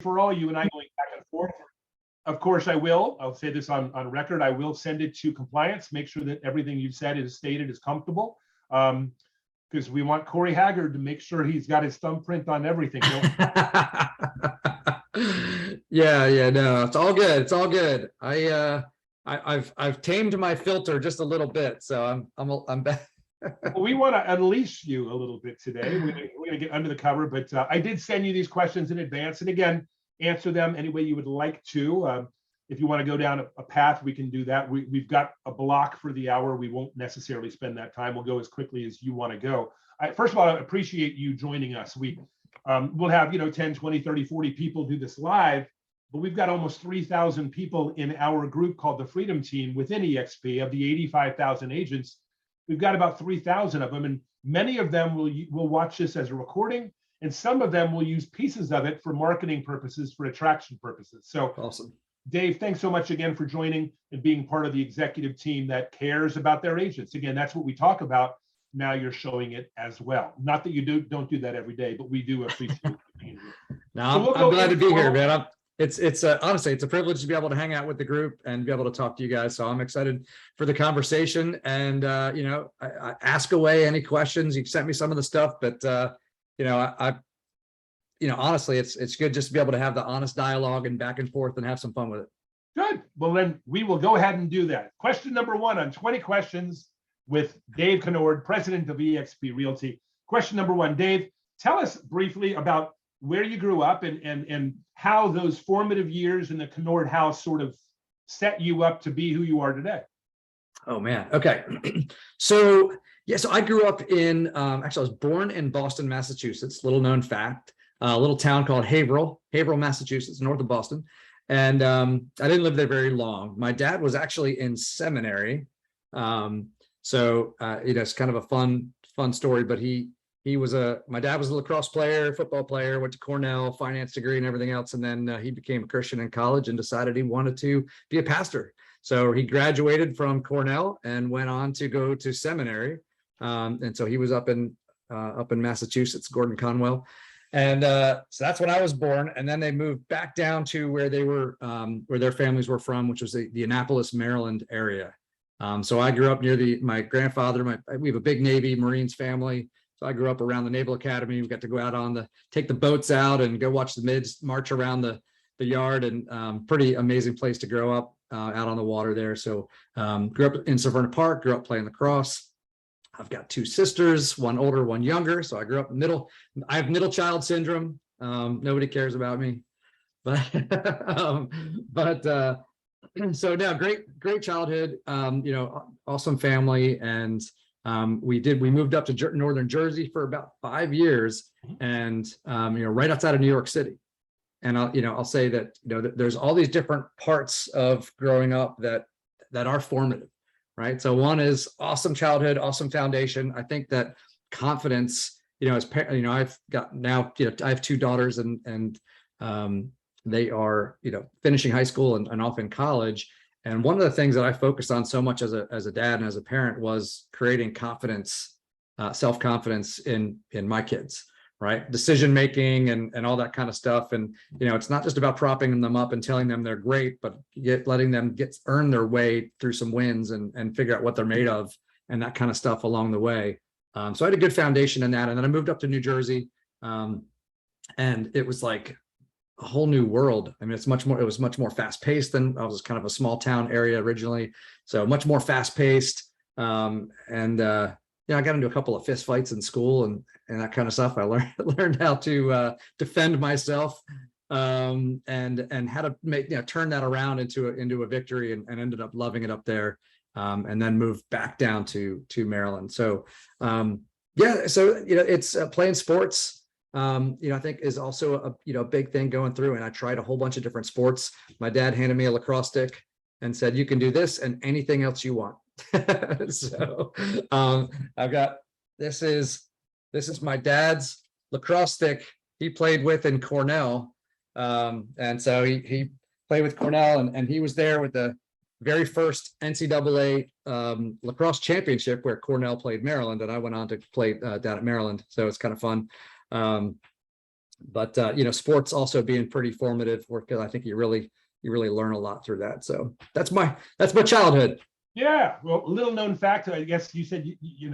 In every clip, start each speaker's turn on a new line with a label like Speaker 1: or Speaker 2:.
Speaker 1: for all you and I going back and forth. Of course, I'll say this on record, I will send it to compliance, make sure that everything you've said is stated is comfortable. Because we want Corey Haggard to make sure he's got his thumbprint on everything.
Speaker 2: Yeah, no, it's all good. It's all good. I've tamed my filter just a little bit, so I'm back.
Speaker 1: Well, we want to unleash you a little bit today. We're going to get under the cover, but I did send you these questions in advance, and again, answer them any way you would like to. If you want to go down a path, we can do that. We've got a block for the hour. We won't necessarily spend that time. We'll go as quickly as you want to go. First of all, I appreciate you joining us. We'll have 10, 20, 30, 40 people do this live, but we've got almost 3,000 people in our group called the Freedom Team within EXP. Of the 85,000 agents, we've got about 3,000 of them, and many of them will watch this as a recording, and some of them will use pieces of it for marketing purposes, for attraction purposes. So
Speaker 2: awesome.
Speaker 1: Dave, thanks so much again for joining and being part of the executive team that cares about their agents. Again, that's what we talk about. Now you're showing it as well. Not that you don't do that every day, but we do appreciate you being here.
Speaker 2: No, I'm glad to be here, man. It's honestly, it's a privilege to be able to hang out with the group and be able to talk to you guys. So I'm excited for the conversation, and I ask away any questions. You sent me some of the stuff, but honestly, it's good just to be able to have the honest dialogue and back and forth and have some fun with it.
Speaker 1: Good. Well, then we will go ahead and do that. Question number 1 on 20 questions with Dave Conord, president of eXp Realty. Question number 1, Dave, tell us briefly about where you grew up and how those formative years in the Conord house sort of set you up to be who you are today.
Speaker 2: Oh man. Okay. So I grew up in, actually I was born in Boston, Massachusetts, little known fact, a little town called Haverhill, Massachusetts, north of Boston. And I didn't live there very long. My dad was actually in seminary. It's kind of a fun story, but my dad was a lacrosse player, football player, went to Cornell, finance degree and everything else. And then he became a Christian in college and decided he wanted to be a pastor. So he graduated from Cornell and went on to go to seminary. And so he was up in Massachusetts, Gordon Conwell. And so that's when I was born. And then they moved back down to where they were, where their families were from, which was the Annapolis, Maryland area. So I grew up near my grandfather. We have a big Navy Marines family. So I grew up around the Naval Academy. We got to go out take the boats out and go watch the mids march around the yard, and pretty amazing place to grow up out on the water there. So grew up in Savannah Park, grew up playing lacrosse. I've got 2 sisters, one older, one younger. So I grew up I have middle child syndrome. Nobody cares about me, but so now great childhood, awesome family. And we moved up to northern Jersey for about 5 years, and right outside of New York City. And I'll say that there's all these different parts of growing up that are formative, right? So one is awesome childhood, awesome foundation. I think that confidence, I've got now, I have 2 daughters, and they are finishing high school and off in college. And one of the things that I focused on so much as a dad and as a parent was creating confidence, self-confidence in my kids, right? Decision making and all that kind of stuff. And it's not just about propping them up and telling them they're great, but letting them earn their way through some wins and figure out what they're made of and that kind of stuff along the way. So I had a good foundation in that. And then I moved up to New Jersey, and it was like a whole new world. I mean, it was much more fast paced than I was kind of a small town area originally. So much more fast paced. I got into a couple of fist fights in school and that kind of stuff. I learned how to defend myself, and how to turn that around into a victory, and ended up loving it up there. And then moved back down to Maryland. So it's playing sports. I think is also a big thing going through. And I tried a whole bunch of different sports. My dad handed me a lacrosse stick and said, "You can do this and anything else you want." So I've got this is my dad's lacrosse stick he played with in Cornell. And so he played with Cornell, and he was there with the very first NCAA lacrosse championship where Cornell played Maryland, and I went on to play down at Maryland. So it's kind of fun. But sports also being pretty formative, because I think you really learn a lot through that. So that's my childhood.
Speaker 1: Yeah, well, little known fact, I guess you said,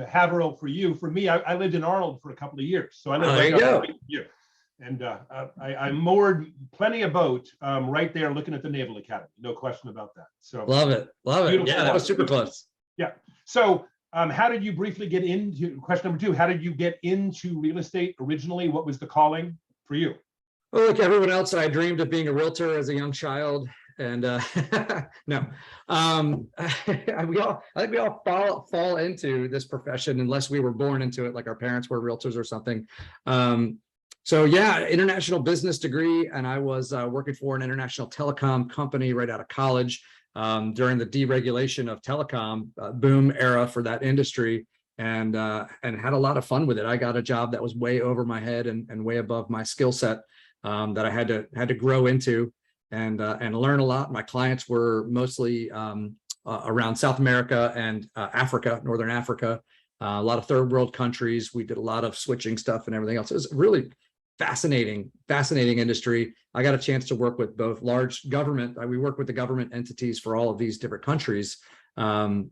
Speaker 1: Haverhill for you. For me, I lived in Arnold for a couple of years. So I lived
Speaker 2: There you go.
Speaker 1: you. And I moored plenty of boat right there looking at the Naval Academy. No question about that. So
Speaker 2: Love it. Yeah, that was super close.
Speaker 1: Yeah. So how did you briefly get into, question number 2, how did you get into real estate originally? What was the calling for you?
Speaker 2: Well, like everyone else, I dreamed of being a realtor as a young child. And no, I think we all fall into this profession unless we were born into it, like our parents were realtors or something. So yeah, international business degree, and I was working for an international telecom company right out of college during the deregulation of telecom boom era for that industry, and had a lot of fun with it. I got a job that was way over my head and way above my skill set that I had to grow into and learn a lot. My clients were mostly around South America and Africa, Northern Africa, a lot of third world countries. We did a lot of switching stuff and everything else. It was really fascinating industry. I got a chance to work with both large government. We work with the government entities for all of these different countries. The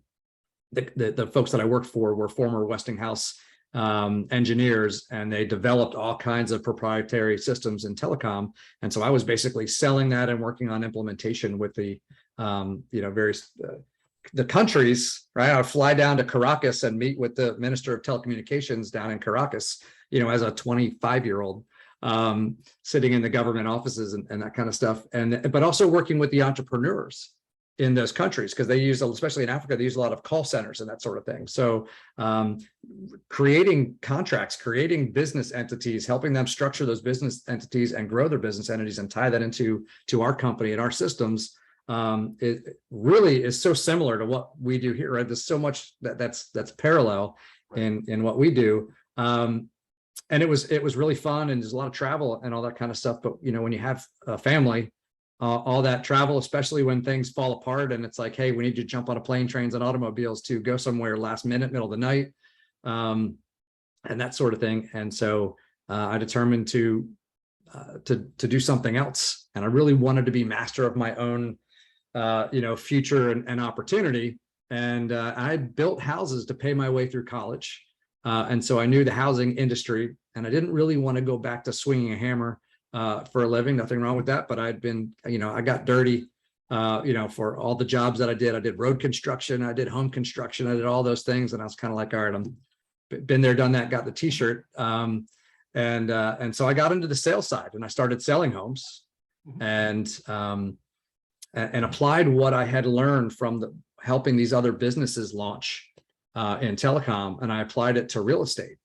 Speaker 2: folks that I worked for were former Westinghouse engineers, and they developed all kinds of proprietary systems in telecom. And so I was basically selling that and working on implementation with the various the countries, right? I would fly down to Caracas and meet with the Minister of Telecommunications down in Caracas, as a 25-year-old, sitting in the government offices and that kind of stuff. But also working with the entrepreneurs in those countries, because they use, especially in Africa, they use a lot of call centers and that sort of thing. So creating contracts, creating business entities, helping them structure those business entities and grow their business entities and tie that into our company and our systems, it really is so similar to what we do here, right? There's so much that's parallel in what we do. And it was really fun, and there's a lot of travel and all that kind of stuff. But when you have a family, all that travel, especially when things fall apart and it's like, hey, we need you to jump on a plane, trains, and automobiles to go somewhere last minute, middle of the night, and that sort of thing. And so I determined to do something else, and I really wanted to be master of my own, future and opportunity. And I built houses to pay my way through college, and so I knew the housing industry, and I didn't really want to go back to swinging a hammer for a living. Nothing wrong with that, but I'd been, I got dirty, for all the jobs that I did. I did road construction, I did home construction, I did all those things, and I was kind of like, all right, I'm been there, done that, got the t-shirt. And so I got into the sales side, and I started selling homes, and applied what I had learned from helping these other businesses launch in telecom, and I applied it to real estate.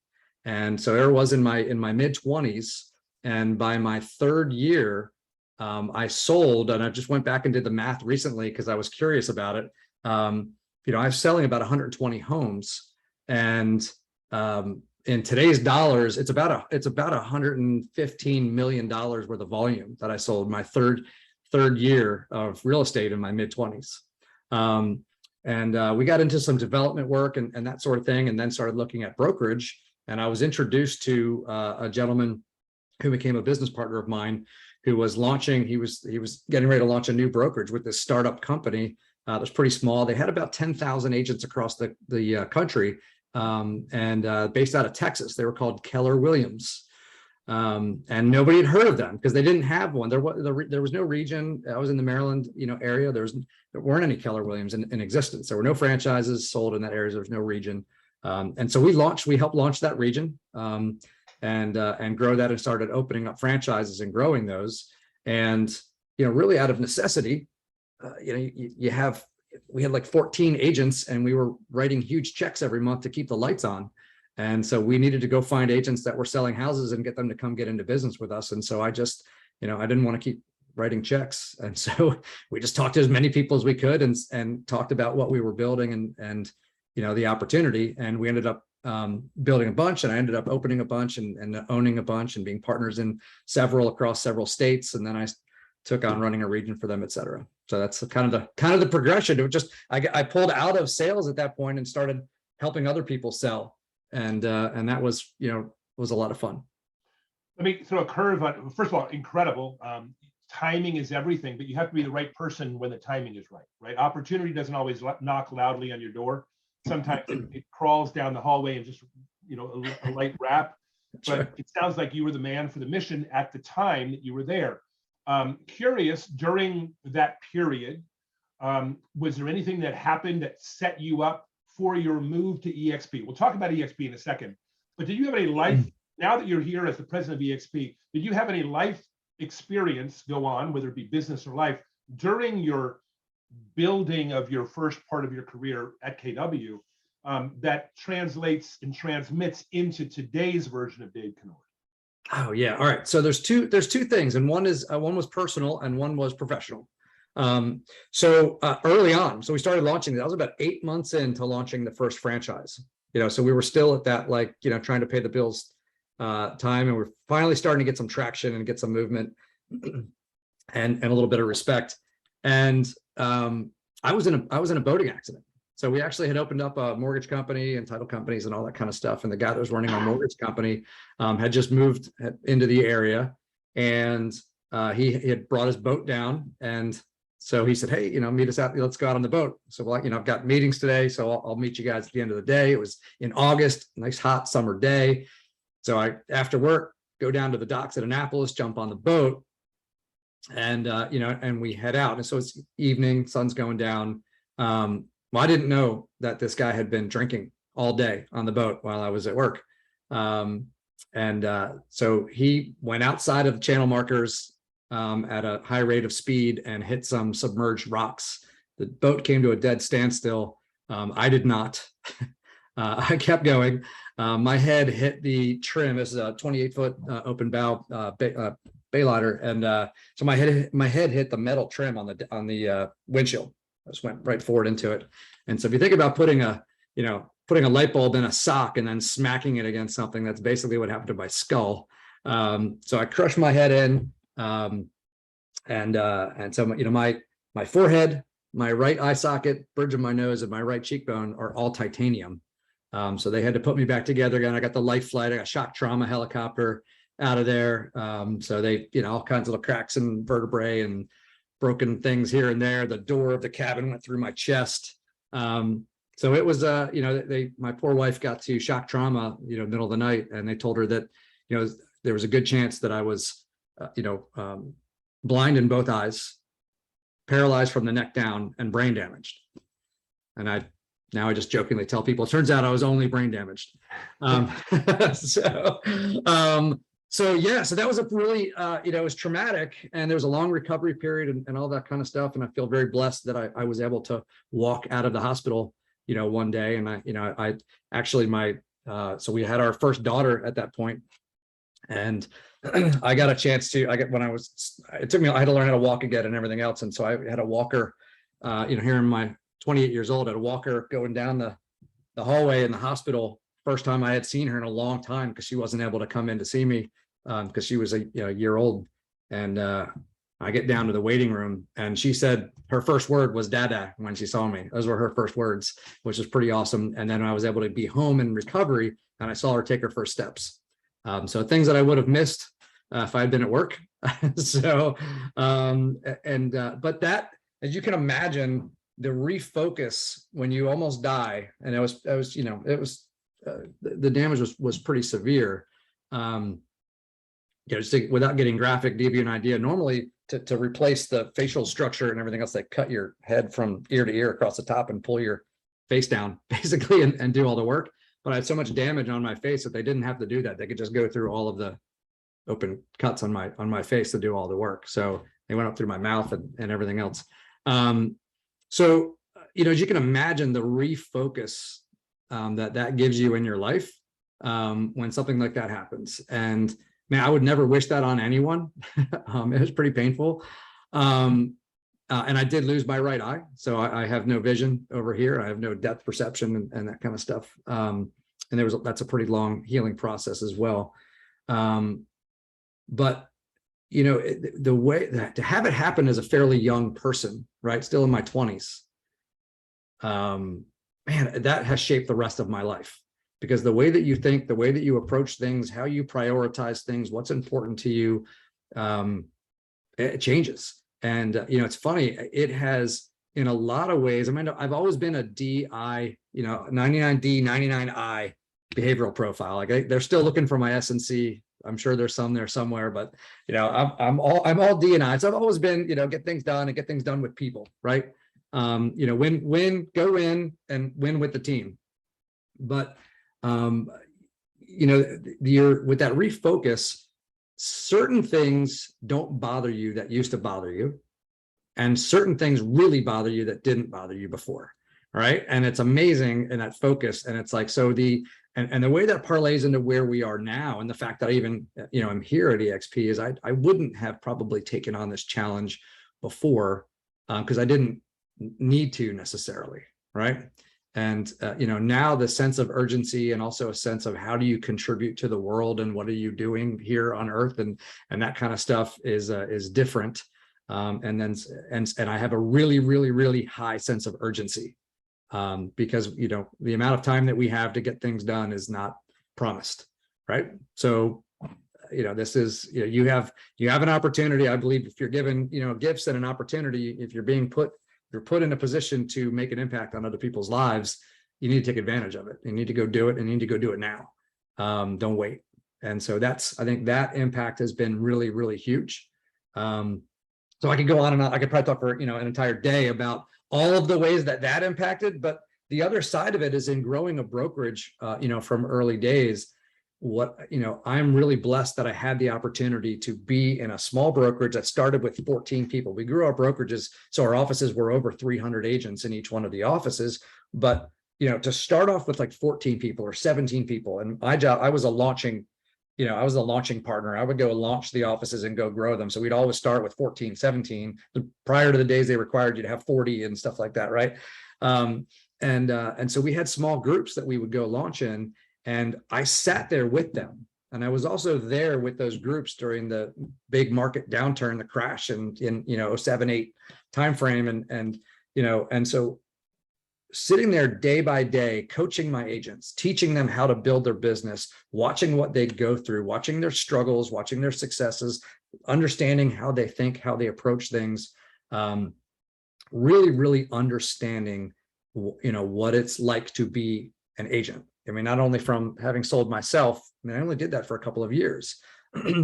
Speaker 2: And so there was in my mid-20s. And by my third year, I sold, and I just went back and did the math recently because I was curious about it. I was selling about 120 homes, and in today's dollars, it's about $115 million worth of volume that I sold my third year of real estate in my mid-20s. And we got into some development work and that sort of thing, and then started looking at brokerage. And I was introduced to a gentleman who became a business partner of mine, who was launching, he was getting ready to launch a new brokerage with this startup company that was pretty small. They had about 10,000 agents across the country, and based out of Texas. They were called Keller Williams. And nobody had heard of them because they didn't have one. There was no region. I was in the Maryland, area. There weren't any Keller Williams in existence. There were no franchises sold in that area. There was no region. And so we helped launch that region. And grow that, and started opening up franchises and growing those. And, really out of necessity, we had like 14 agents, and we were writing huge checks every month to keep the lights on. And so we needed to go find agents that were selling houses and get them to come get into business with us. And so I just, I didn't want to keep writing checks. And so we just talked to as many people as we could and talked about what we were building and the opportunity. And we ended up building a bunch, and I ended up opening a bunch and owning a bunch and being partners in across several states. And then I took on running a region for them, et cetera. So that's kind of the progression. It was just, I pulled out of sales at that point and started helping other people sell. And that was, was a lot of fun.
Speaker 1: Let me throw a curve on. First of all, incredible. Timing is everything, but you have to be the right person when the timing is right. Right? Opportunity doesn't always knock loudly on your door. Sometimes it crawls down the hallway and just, a light rap. But it sounds like you were the man for the mission at the time that you were there. Curious, during that period, was there anything that happened that set you up for your move to EXP? We'll talk about EXP in a second, but did you have any life, now that you're here as the president of EXP, did you have any life experience go on, whether it be business or life, during your building of your first part of your career at KW, that translates and transmits into today's version of Dave Conord?
Speaker 2: Oh yeah. All right. So there's two things, and one was personal and one was professional. So early on, so we started launching, that was about 8 months into launching the first franchise, so we were still at that, trying to pay the bills time, and we're finally starting to get some traction and get some movement and a little bit of respect. And I was in a boating accident. So we actually had opened up a mortgage company and title companies and all that kind of stuff. And the guy that was running our mortgage company had just moved into the area, and he had brought his boat down. And so he said, hey, meet us out. Let's go out on the boat. So I've got meetings today, so I'll meet you guys at the end of the day. It was in August, nice hot summer day. So I, after work, go down to the docks at Annapolis, jump on the boat, and and we head out. And so it's evening, sun's going down. Well, I didn't know that this guy had been drinking all day on the boat while I was at work. So he went outside of the channel markers at a high rate of speed and hit some submerged rocks. The boat came to a dead standstill. I did not. I kept going. My head hit the trim. This is a 28-foot open bow Bayliner, and so my head hit the metal trim on the windshield. I just went right forward into it. And so if you think about putting a light bulb in a sock and then smacking it against something, that's basically what happened to my skull. So I crushed my head in, and so my forehead, my right eye socket, bridge of my nose, and my right cheekbone are all titanium. So they had to put me back together again. I got the life flight. I got shock trauma helicopter out of there. So they, all kinds of little cracks and vertebrae and broken things here and there. The door of the cabin went through my chest. So it was, my poor wife got to shock trauma, middle of the night, and they told her that, there was a good chance that I was, blind in both eyes, paralyzed from the neck down, and brain damaged. And now I just jokingly tell people, it turns out I was only brain damaged. So that was a really, it was traumatic, and there was a long recovery period and all that kind of stuff. And I feel very blessed that I was able to walk out of the hospital, one day. And I actually, so we had our first daughter at that point, and I got a chance to, I had to learn how to walk again and everything else. And so I had a walker, here in my 28 years old, I had a walker going down the hallway in the hospital. First time I had seen her in a long time, because she wasn't able to come in to see me, because she was a year old. And I get down to the waiting room, and she said her first word was "Dada" when she saw me. Those were her first words, which was pretty awesome. And then I was able to be home in recovery, and I saw her take her first steps. So things that I would have missed if I had been at work. So, but that, as you can imagine, the refocus when you almost die, and the damage was pretty severe. Just without getting graphic, to give you an idea, normally to replace the facial structure and everything else, they cut your head from ear to ear across the top and pull your face down, basically, and do all the work. But I had so much damage on my face that they didn't have to do that. They could just go through all of the open cuts on my face to do all the work. So they went up through my mouth and everything else. So, as you can imagine, the refocus that gives you in your life when something like that happens. And man, I would never wish that on anyone. It was pretty painful. And I did lose my right eye. So I have no vision over here. I have no depth perception and that kind of stuff. And that's a pretty long healing process as well. But the way that to have it happen as a fairly young person, right, still in my 20s, man, that has shaped the rest of my life, because the way that you think, the way that you approach things, how you prioritize things, what's important to you, it changes. And it's funny, it has, in a lot of ways, I mean, I've always been a DI, 99D, 99I behavioral profile. Like they're still looking for my S&C. I'm sure there's some there somewhere, but I'm all D and I. So I've always been, get things done and get things done with people, right? Win, go in and win with the team. But with that refocus, certain things don't bother you that used to bother you, and certain things really bother you that didn't bother you before, right? And it's amazing in that focus. And it's like, so the way that parlays into where we are now, and the fact that I even I'm here at EXP, is I wouldn't have probably taken on this challenge before, because I didn't need to necessarily, right? And now the sense of urgency, and also a sense of how do you contribute to the world, and what are you doing here on Earth, and that kind of stuff is different. And I have a really, really, really high sense of urgency, because the amount of time that we have to get things done is not promised, right? So this is, you have an opportunity. I believe if you're given gifts and an opportunity, if you're put in a position to make an impact on other people's lives, you need to take advantage of it. You need to go do it, and you need to go do it now. Don't wait. And so I think that impact has been really, really huge. So I could go on and on. I could probably talk for an entire day about all of the ways that impacted. But the other side of it is, in growing a brokerage, from early days, I'm really blessed that I had the opportunity to be in a small brokerage that started with 14 people. We grew our brokerages, so our offices were over 300 agents in each one of the offices. But to start off with like 14 people or 17 people, and my job, I was a launching partner. I would go launch the offices and go grow them. So we'd always start with 14, 17, prior to the days they required you to have 40 and stuff like that, right? And so we had small groups that we would go launch in, and I sat there with them. And I was also there with those groups during the big market downturn, the crash in 07, 08 timeframe. And so sitting there day by day, coaching my agents, teaching them how to build their business, watching what they go through, watching their struggles, watching their successes, understanding how they think, how they approach things, really, really understanding, what it's like to be an agent. I mean, not only from having sold myself, I mean, I only did that for a couple of years,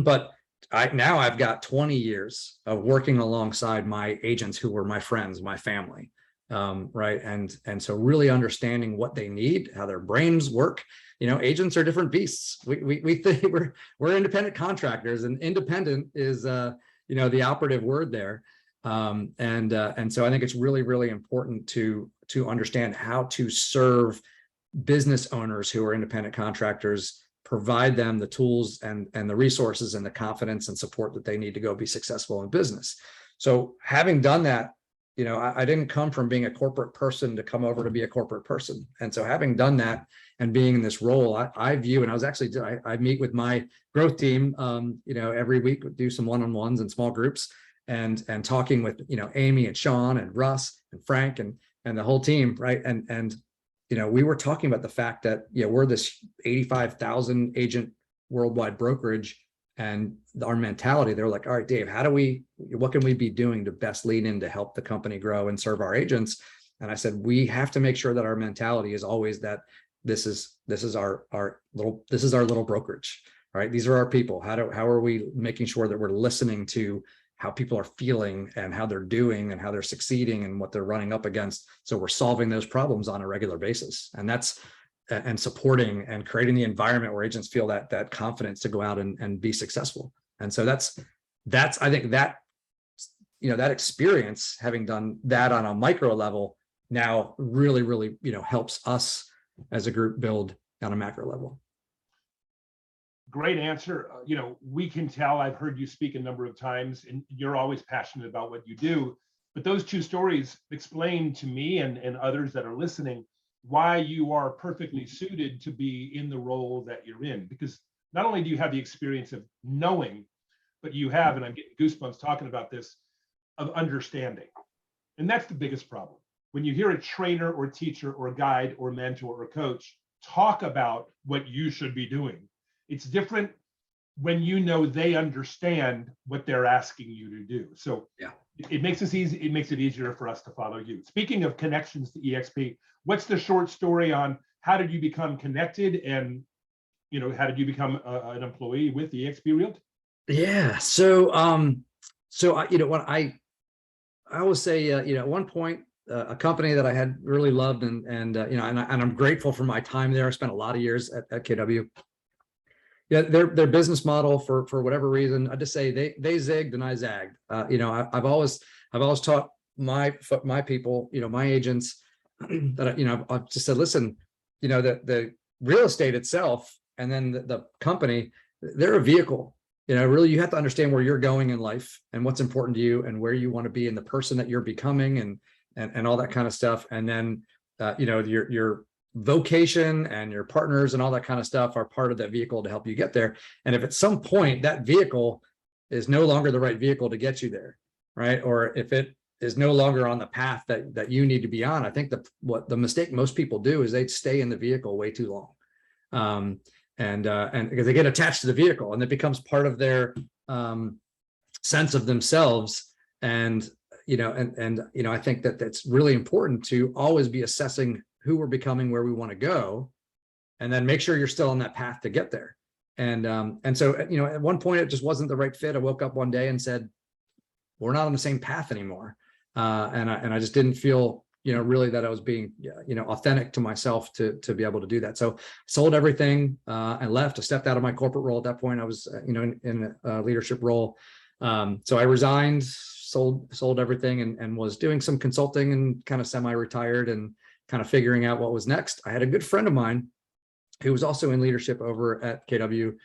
Speaker 2: but now I've got 20 years of working alongside my agents who were my friends, my family. Right. And so really understanding what they need, how their brains work. Agents are different beasts. We think we're independent contractors, and independent is, the operative word there. And so I think it's really, really important to understand how to serve business owners who are independent contractors, provide them the tools and the resources and the confidence and support that they need to go be successful in business. So having done that, I didn't come from being a corporate person to come over to be a corporate person. And so having done that and being in this role, I view, and I meet with my growth team, every week, do some one-on-ones and small groups, and talking with, Amy and Sean and Russ and Frank and the whole team. Right. And we were talking about the fact that, we're this 85,000 agent worldwide brokerage, and our mentality, they're like, all right, Dave, what can we be doing to best lean in to help the company grow and serve our agents? And I said, we have to make sure that our mentality is always that this is our little brokerage, right? These are our people. How are we making sure that we're listening to how people are feeling and how they're doing and how they're succeeding and what they're running up against? So we're solving those problems on a regular basis. And supporting and creating the environment where agents feel that confidence to go out and be successful. And so that's I think that that experience, having done that on a micro level, now really, really helps us as a group build on a macro level.
Speaker 1: Great answer. We can tell, I've heard you speak a number of times, and you're always passionate about what you do. But those two stories explain to me and others that are listening why you are perfectly suited to be in the role that you're in. Because not only do you have the experience of knowing, but you have, and I'm getting goosebumps talking about this, of understanding. And that's the biggest problem. When you hear a trainer or teacher or guide or mentor or coach talk about what you should be doing. It's different when you know they understand what they're asking you to do. So
Speaker 2: Yeah.
Speaker 1: it makes us easy. It makes it easier for us to follow you. Speaking of connections to EXP, what's the short story on how did you become connected, and how did you become an employee with EXP Realty?
Speaker 2: Yeah. So when I always say, at one point, a company that I had really loved and I'm grateful for my time there. I spent a lot of years at KW. Yeah, their business model for whatever reason, I just say they zigged and I zagged. I've always taught my people, my agents, that I've just said, listen, the real estate itself and then the company, they're a vehicle. Really, you have to understand where you're going in life and what's important to you and where you want to be and the person that you're becoming and all that kind of stuff. And then your vocation and your partners and all that kind of stuff are part of that vehicle to help you get there. And if at some point that vehicle is no longer the right vehicle to get you there, right? Or if it is no longer on the path that you need to be on, I think what the mistake most people do is they stay in the vehicle way too long. And because they get attached to the vehicle and it becomes part of their sense of themselves. And I think that that's really important to always be assessing who we're becoming, where we want to go, and then make sure you're still on that path to get there. And so at one point it just wasn't the right fit. I woke up one day and said, we're not on the same path anymore. And I just didn't feel really that I was being authentic to myself to be able to do that. So sold everything. I left. I stepped out of my corporate role at that point. I was in a leadership role. So I resigned, sold everything, and was doing some consulting and kind of semi-retired and kind of figuring out what was next. I had a good friend of mine who was also in leadership over at KW,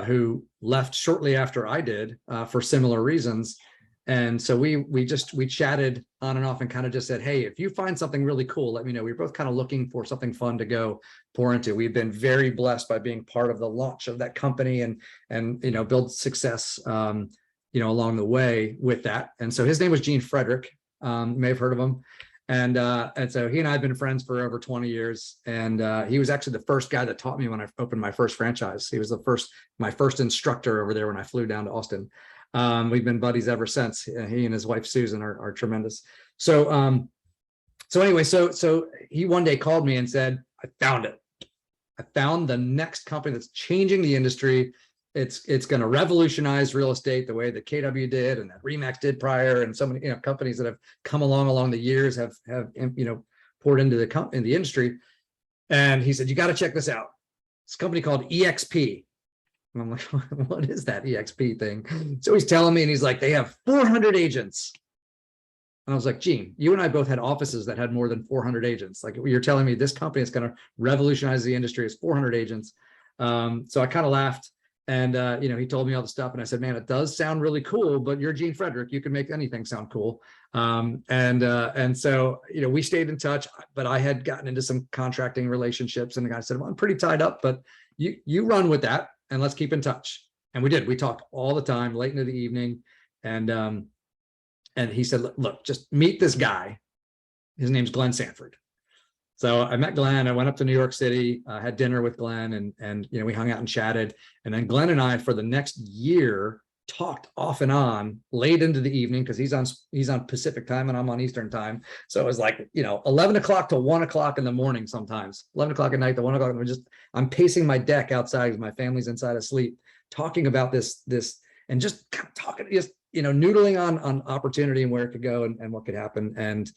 Speaker 2: who left shortly after I did for similar reasons. And so we chatted on and off and kind of just said, hey, if you find something really cool, let me know. We were both kind of looking for something fun to go pour into. We've been very blessed by being part of the launch of that company and build success, along the way with that. And so his name was Frederick. You may have heard of him. And so he and I have been friends for over 20 years. And he was actually the first guy that taught me when I opened my first franchise. He was my first instructor over there when I flew down to Austin. We've been buddies ever since. He and his wife Susan are tremendous. So anyway, so he one day called me and said, I found it. I found the next company that's changing the industry. It's going to revolutionize real estate the way that KW did and that Remax did prior, and so many companies that have come along the years have poured into the industry. And he said, you got to check this out. It's a company called EXP. And I'm like, what is that EXP thing? So he's telling me, and he's like, they have 400 agents. And I was like, Gene, you and I both had offices that had more than 400 agents. Like, you're telling me this company is going to revolutionize the industry is 400 agents. So I kind of laughed. And, he told me all the stuff. And I said, man, it does sound really cool, but you're Gene Frederick. You can make anything sound cool. And so, we stayed in touch, but I had gotten into some contracting relationships. And the guy said, well, I'm pretty tied up, but you run with that and let's keep in touch. And we did. We talked all the time, late into the evening. And he said, look, just meet this guy. His name's Glenn Sanford. So I met Glenn. I went up to New York City, had dinner with Glenn, and we hung out and chatted. And then Glenn and I, for the next year, talked off and on late into the evening, because he's on Pacific time and I'm on Eastern time. So it was like 11 o'clock to 1 o'clock in the morning. Sometimes 11 o'clock at night to 1 o'clock. And I'm pacing my deck outside because my family's inside asleep, talking about this, and just talking, just noodling on opportunity and where it could go and what could happen. And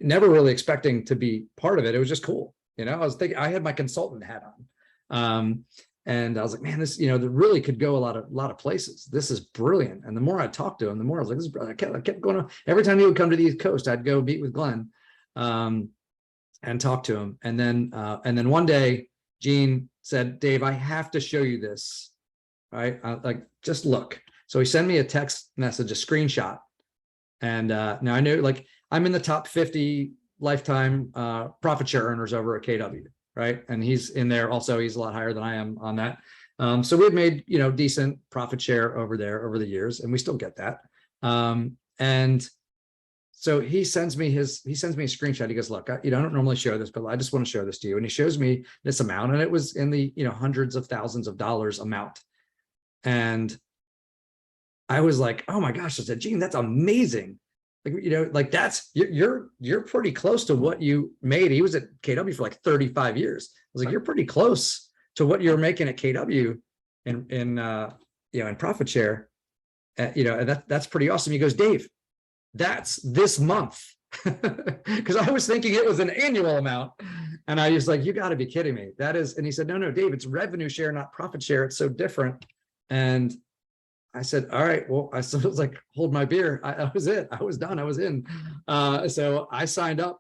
Speaker 2: never really expecting to be part of it. It was just cool. I was thinking, I had my consultant hat on. And I was like, man, this, there really could go a lot of places. This is brilliant. And the more I talked to him, the more I was like, this is brilliant. I kept going on. Every time he would come to the East Coast, I'd go meet with Glenn and talk to him. And then one day, Gene said, Dave, I have to show you this. Right? Like, just look. So he sent me a text message, a screenshot. And now I knew, like, I'm in the top 50 lifetime profit share earners over at KW, right? And he's in there also. He's a lot higher than I am on that. So we've made, decent profit share over there over the years, and we still get that. And so he sends me a screenshot. He goes, look, I don't normally share this, but I just want to show this to you. And he shows me this amount, and it was in the, hundreds of thousands of dollars amount. And I was like, oh my gosh, I said, Gene, that's amazing. Like, that's, you're pretty close to what you made. He was at KW for like 35 years. I was like, you're pretty close to what you're making at KW in profit share. And that's pretty awesome. He goes, Dave, that's this month. Because I was thinking it was an annual amount. And I was like, you got to be kidding me. That is, and he said, no, Dave, it's revenue share, not profit share. It's so different. And I said, all right, well, I was like, hold my beer. I was it. I was done. I was in. So I signed up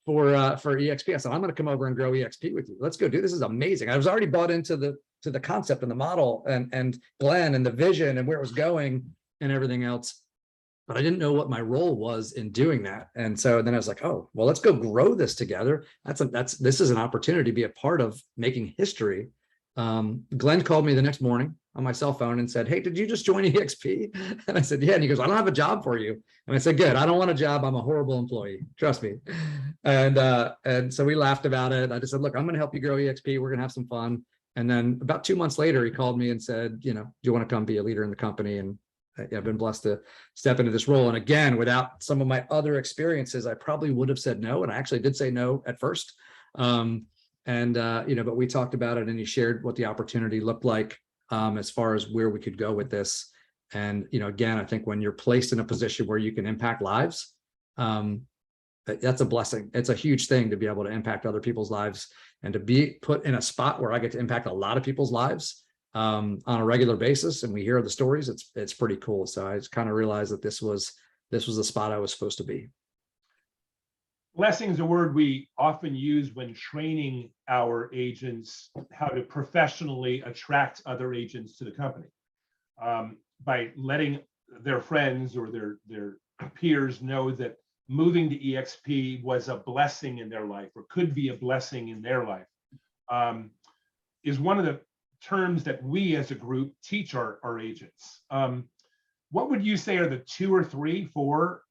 Speaker 2: for EXP. I said, I'm going to come over and grow EXP with you. Let's go do this. Is amazing. I was already bought into the concept and the model and Glenn and the vision and where it was going and everything else. But I didn't know what my role was in doing that. And so then I was like, oh, well, let's go grow this together. This is an opportunity to be a part of making history. Glenn called me the next morning on my cell phone and said, hey, did you just join EXP? And I said, yeah. And he goes, I don't have a job for you. And I said, good. I don't want a job. I'm a horrible employee. Trust me. And so we laughed about it. I just said, look, I'm going to help you grow EXP. We're going to have some fun. And then about 2 months later, he called me and said, do you want to come be a leader in the company? And I've been blessed to step into this role. And again, without some of my other experiences, I probably would have said no. And I actually did say no at first. But we talked about it and he shared what the opportunity looked like as far as where we could go with this. And, again, I think when you're placed in a position where you can impact lives, that's a blessing. It's a huge thing to be able to impact other people's lives and to be put in a spot where I get to impact a lot of people's lives on a regular basis. And we hear the stories. It's pretty cool. So I just kind of realized that this was the spot I was supposed to be.
Speaker 1: Blessing is a word we often use when training our agents how to professionally attract other agents to the company, by letting their friends or their peers know that moving to EXP was a blessing in their life or could be a blessing in their life, is one of the terms that we as a group teach our agents. What would you say are the 2 or 3, 4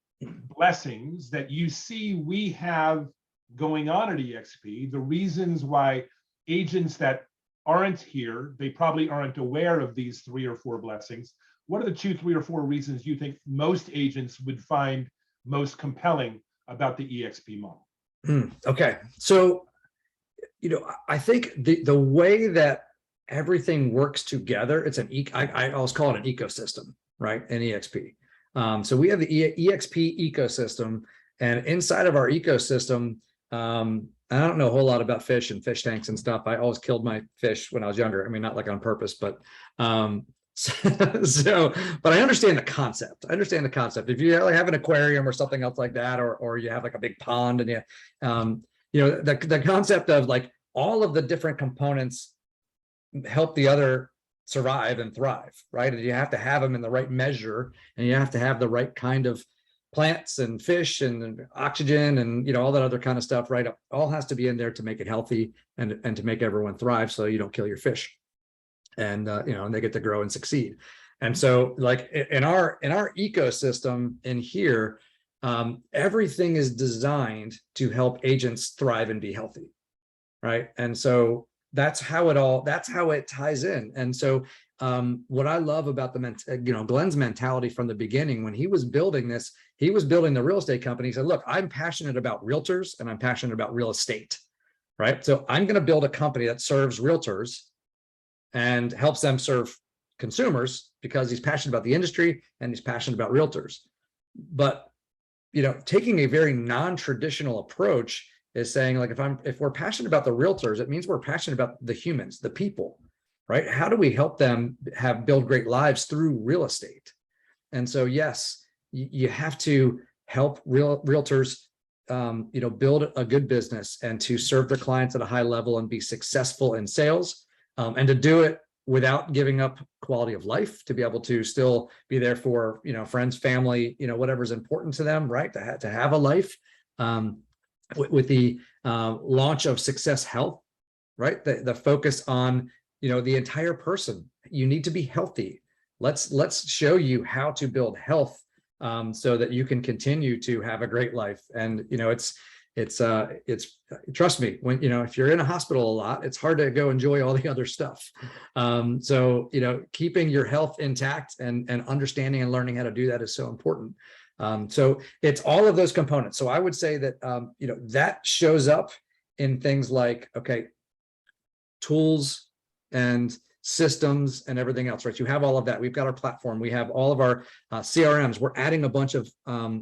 Speaker 1: blessings that you see we have going on at EXP, the reasons why agents that aren't here, they probably aren't aware of these 3 or 4 blessings. What are the 2, 3, or 4 reasons you think most agents would find most compelling about the EXP model?
Speaker 2: Okay. So, I think the way that everything works together, it's I always call it an ecosystem, right? In EXP. So we have the EXP ecosystem, and inside of our ecosystem, I don't know a whole lot about fish and fish tanks and stuff. I always killed my fish when I was younger. I mean, not like on purpose, but but I understand the concept. If you have an aquarium or something else like that, or you have like a big pond and the concept of like all of the different components help the other survive and thrive, right? And you have to have them in the right measure, and you have to have the right kind of plants and fish and oxygen and all that other kind of stuff, right? It all has to be in there to make it healthy and to make everyone thrive, so you don't kill your fish, and and they get to grow and succeed. And so, like in our ecosystem in here, everything is designed to help agents thrive and be healthy, right? And so that's how it ties in. And so what I love about Glenn's mentality from the beginning, when he was building this, he was building the real estate company. He said, look, I'm passionate about realtors and I'm passionate about real estate, right? So I'm going to build a company that serves realtors and helps them serve consumers, because he's passionate about the industry and he's passionate about realtors. But taking a very non-traditional approach is saying, like, if we're passionate about the realtors, it means we're passionate about the humans, the people, right? How do we help them build great lives through real estate? And so, yes, you have to help realtors, build a good business and to serve their clients at a high level and be successful in sales, and to do it without giving up quality of life, to be able to still be there for, friends, family, whatever's important to them, right? To have a life. With the launch of Success Health, right? The focus on, the entire person. You need to be healthy. Let's show you how to build health so that you can continue to have a great life. And, it's trust me, when, if you're in a hospital a lot, it's hard to go enjoy all the other stuff. So, keeping your health intact and understanding and learning how to do that is so important. So it's all of those components. So I would say that, that shows up in things like, okay, tools and systems and everything else, right? You have all of that. We've got our platform. We have all of our CRMs. We're adding a bunch of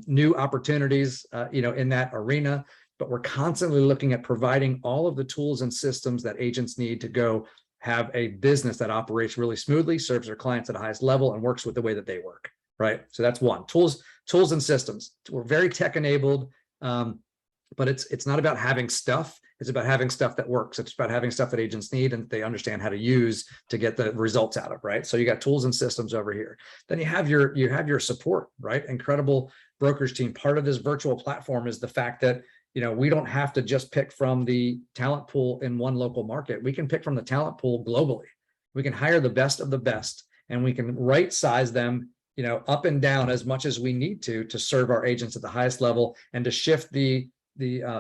Speaker 2: new opportunities, in that arena, but we're constantly looking at providing all of the tools and systems that agents need to go have a business that operates really smoothly, serves their clients at the highest level, and works with the way that they work, right? So that's one, tools and systems. We're very tech enabled, but it's not about having stuff. It's about having stuff that works. It's about having stuff that agents need and they understand how to use to get the results out of, right? So you got tools and systems over here. Then you have your support, right? Incredible brokerage team. Part of this virtual platform is the fact that, we don't have to just pick from the talent pool in one local market. We can pick from the talent pool globally. We can hire the best of the best, and we can right size them, up and down as much as we need to serve our agents at the highest level and to shift the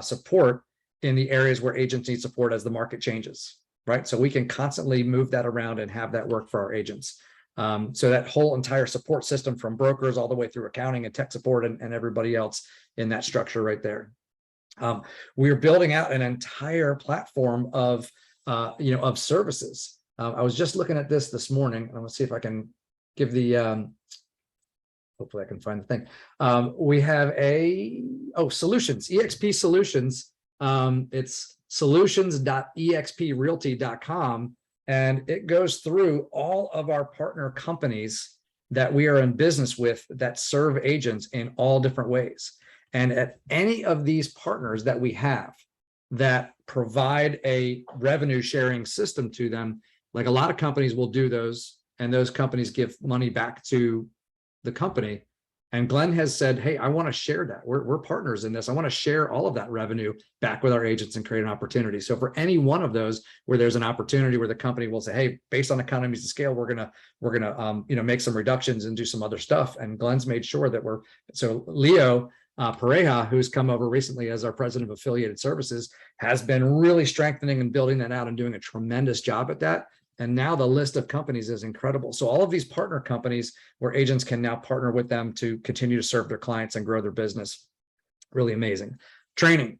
Speaker 2: support in the areas where agents need support as the market changes, right? So we can constantly move that around and have that work for our agents. So that whole entire support system from brokers all the way through accounting and tech support and everybody else in that structure right there. We're building out an entire platform of services. I was just looking at this morning. I'm gonna see if I can give the, hopefully I can find the thing. We have solutions, EXP solutions. It's solutions.exprealty.com, and it goes through all of our partner companies that we are in business with that serve agents in all different ways. And at any of these partners that we have that provide a revenue sharing system to them, like a lot of companies will do those, and those companies give money back to the company. And Glenn has said, hey, I want to share that. We're partners in this. I want to share all of that revenue back with our agents and create an opportunity. So for any one of those where there's an opportunity where the company will say, hey, based on economies of scale, we're gonna make some reductions and do some other stuff. And Glenn's made sure that so Leo Pareja, who's come over recently as our president of affiliated services, has been really strengthening and building that out and doing a tremendous job at that. And now the list of companies is incredible. So all of these partner companies where agents can now partner with them to continue to serve their clients and grow their business. Really amazing. Training.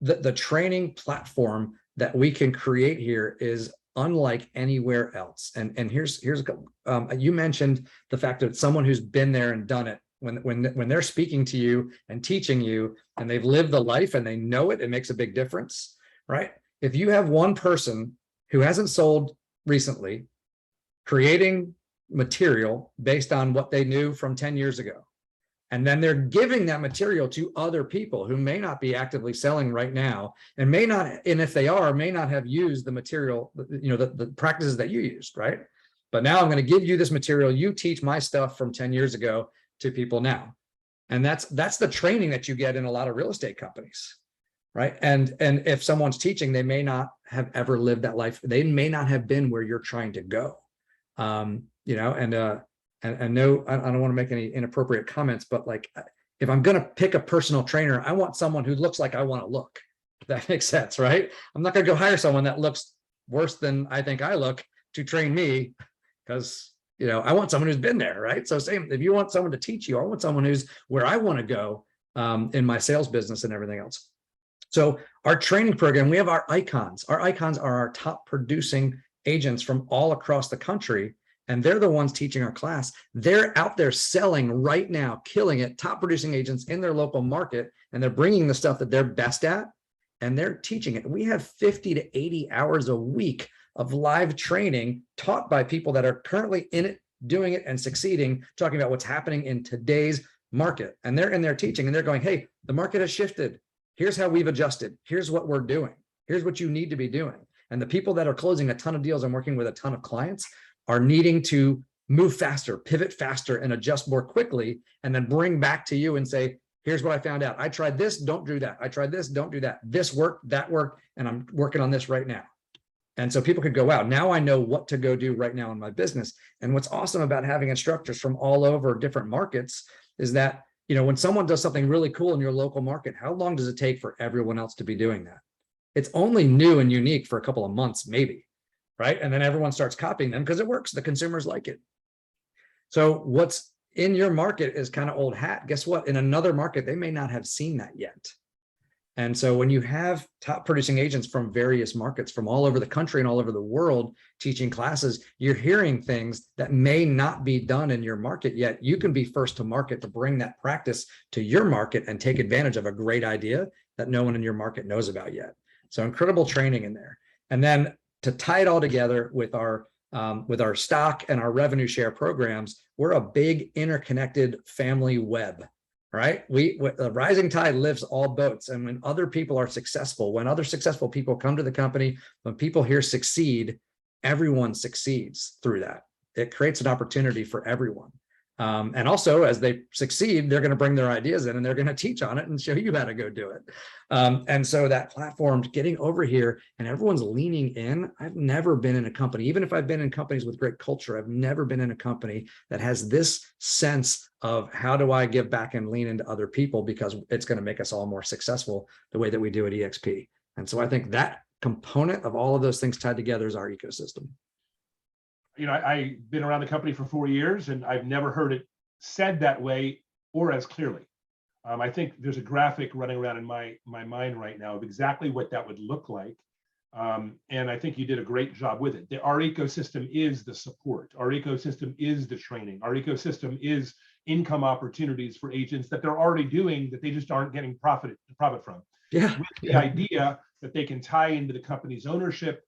Speaker 2: The training platform that we can create here is unlike anywhere else. And here's you mentioned the fact that someone who's been there and done it, when they're speaking to you and teaching you and they've lived the life and they know it, it makes a big difference, right? If you have one person who hasn't sold recently, creating material based on what they knew from 10 years ago, and then they're giving that material to other people who may not be actively selling right now and may not, and if they are, may not have used the material, the practices that you used, right? But now I'm going to give you this material. You teach my stuff from 10 years ago to people now. And that's the training that you get in a lot of real estate companies, right? And if someone's teaching, they may not have ever lived that life. They may not have been where you're trying to go. And no, I don't want to make any inappropriate comments, but like, if I'm going to pick a personal trainer, I want someone who looks like I want to look. If that makes sense, right? I'm not going to go hire someone that looks worse than I think I look to train me, because I want someone who's been there, right? So same, if you want someone to teach you, I want someone who's where I want to go in my sales business and everything else. So our training program, we have our icons. Our icons are our top producing agents from all across the country, and they're the ones teaching our class. They're out there selling right now, killing it, top producing agents in their local market, and they're bringing the stuff that they're best at, and they're teaching it. We have 50 to 80 hours a week of live training taught by people that are currently in it, doing it and succeeding, talking about what's happening in today's market. And they're in there teaching, and they're going, hey, the market has shifted. Here's how we've adjusted. Here's what we're doing. Here's what you need to be doing. And the people that are closing a ton of deals and working with a ton of clients are needing to move faster, pivot faster, and adjust more quickly, and then bring back to you and say, here's what I found out. I tried this, don't do that. I tried this, don't do that. This worked, that worked, and I'm working on this right now. And so people could go, wow, now I know what to go do right now in my business. And what's awesome about having instructors from all over different markets is that, you know, when someone does something really cool in your local market, how long does it take for everyone else to be doing that? It's only new and unique for a couple of months, maybe, right? And then everyone starts copying them because it works. The consumers like it. So what's in your market is kind of old hat. Guess what? In another market, they may not have seen that yet. And so when you have top producing agents from various markets from all over the country and all over the world teaching classes, you're hearing things that may not be done in your market yet. You can be first to market to bring that practice to your market and take advantage of a great idea that no one in your market knows about yet. So incredible training in there. And then to tie it all together with our stock and our revenue share programs, we're a big interconnected family web. Right? The rising tide lifts all boats. And when other people are successful, when other successful people come to the company, when people here succeed, everyone succeeds through that. It creates an opportunity for everyone. And also, as they succeed, they're going to bring their ideas in and they're going to teach on it and show you how to go do it. And so that platform getting over here and everyone's leaning in. I've never been in a company, even if I've been in companies with great culture, I've never been in a company that has this sense of how do I give back and lean into other people, because it's going to make us all more successful the way that we do at EXP. And so I think that component of all of those things tied together is our ecosystem.
Speaker 1: You know, I've been around the company for 4 years and I've never heard it said that way or as clearly. I think there's a graphic running around in my mind right now of exactly what that would look like. And I think you did a great job with it. Our ecosystem is the support. Our ecosystem is the training. Our ecosystem is income opportunities for agents that they're already doing that they just aren't getting profit from.
Speaker 2: Yeah.
Speaker 1: With the idea that they can tie into the company's ownership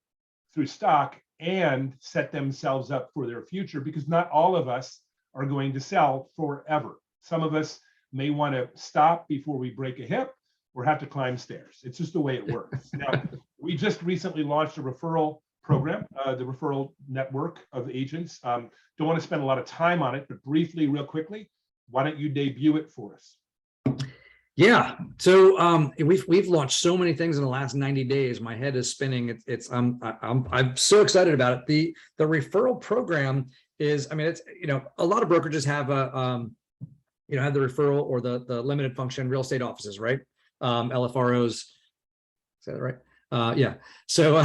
Speaker 1: through stock and set themselves up for their future, because not all of us are going to sell forever. Some of us may want to stop before we break a hip or have to climb stairs. It's just the way it works. Now, we just recently launched a referral program, the referral network of agents. Don't want to spend a lot of time on it, but briefly, real quickly, why don't you debut it for us?
Speaker 2: Yeah, so we've launched so many things in the last 90 days. My head is spinning. I'm so excited about it. The referral program is, I mean, it's, you know, a lot of brokerages have have the referral or the limited function real estate offices, right? LFROs. Is that right? Yeah. So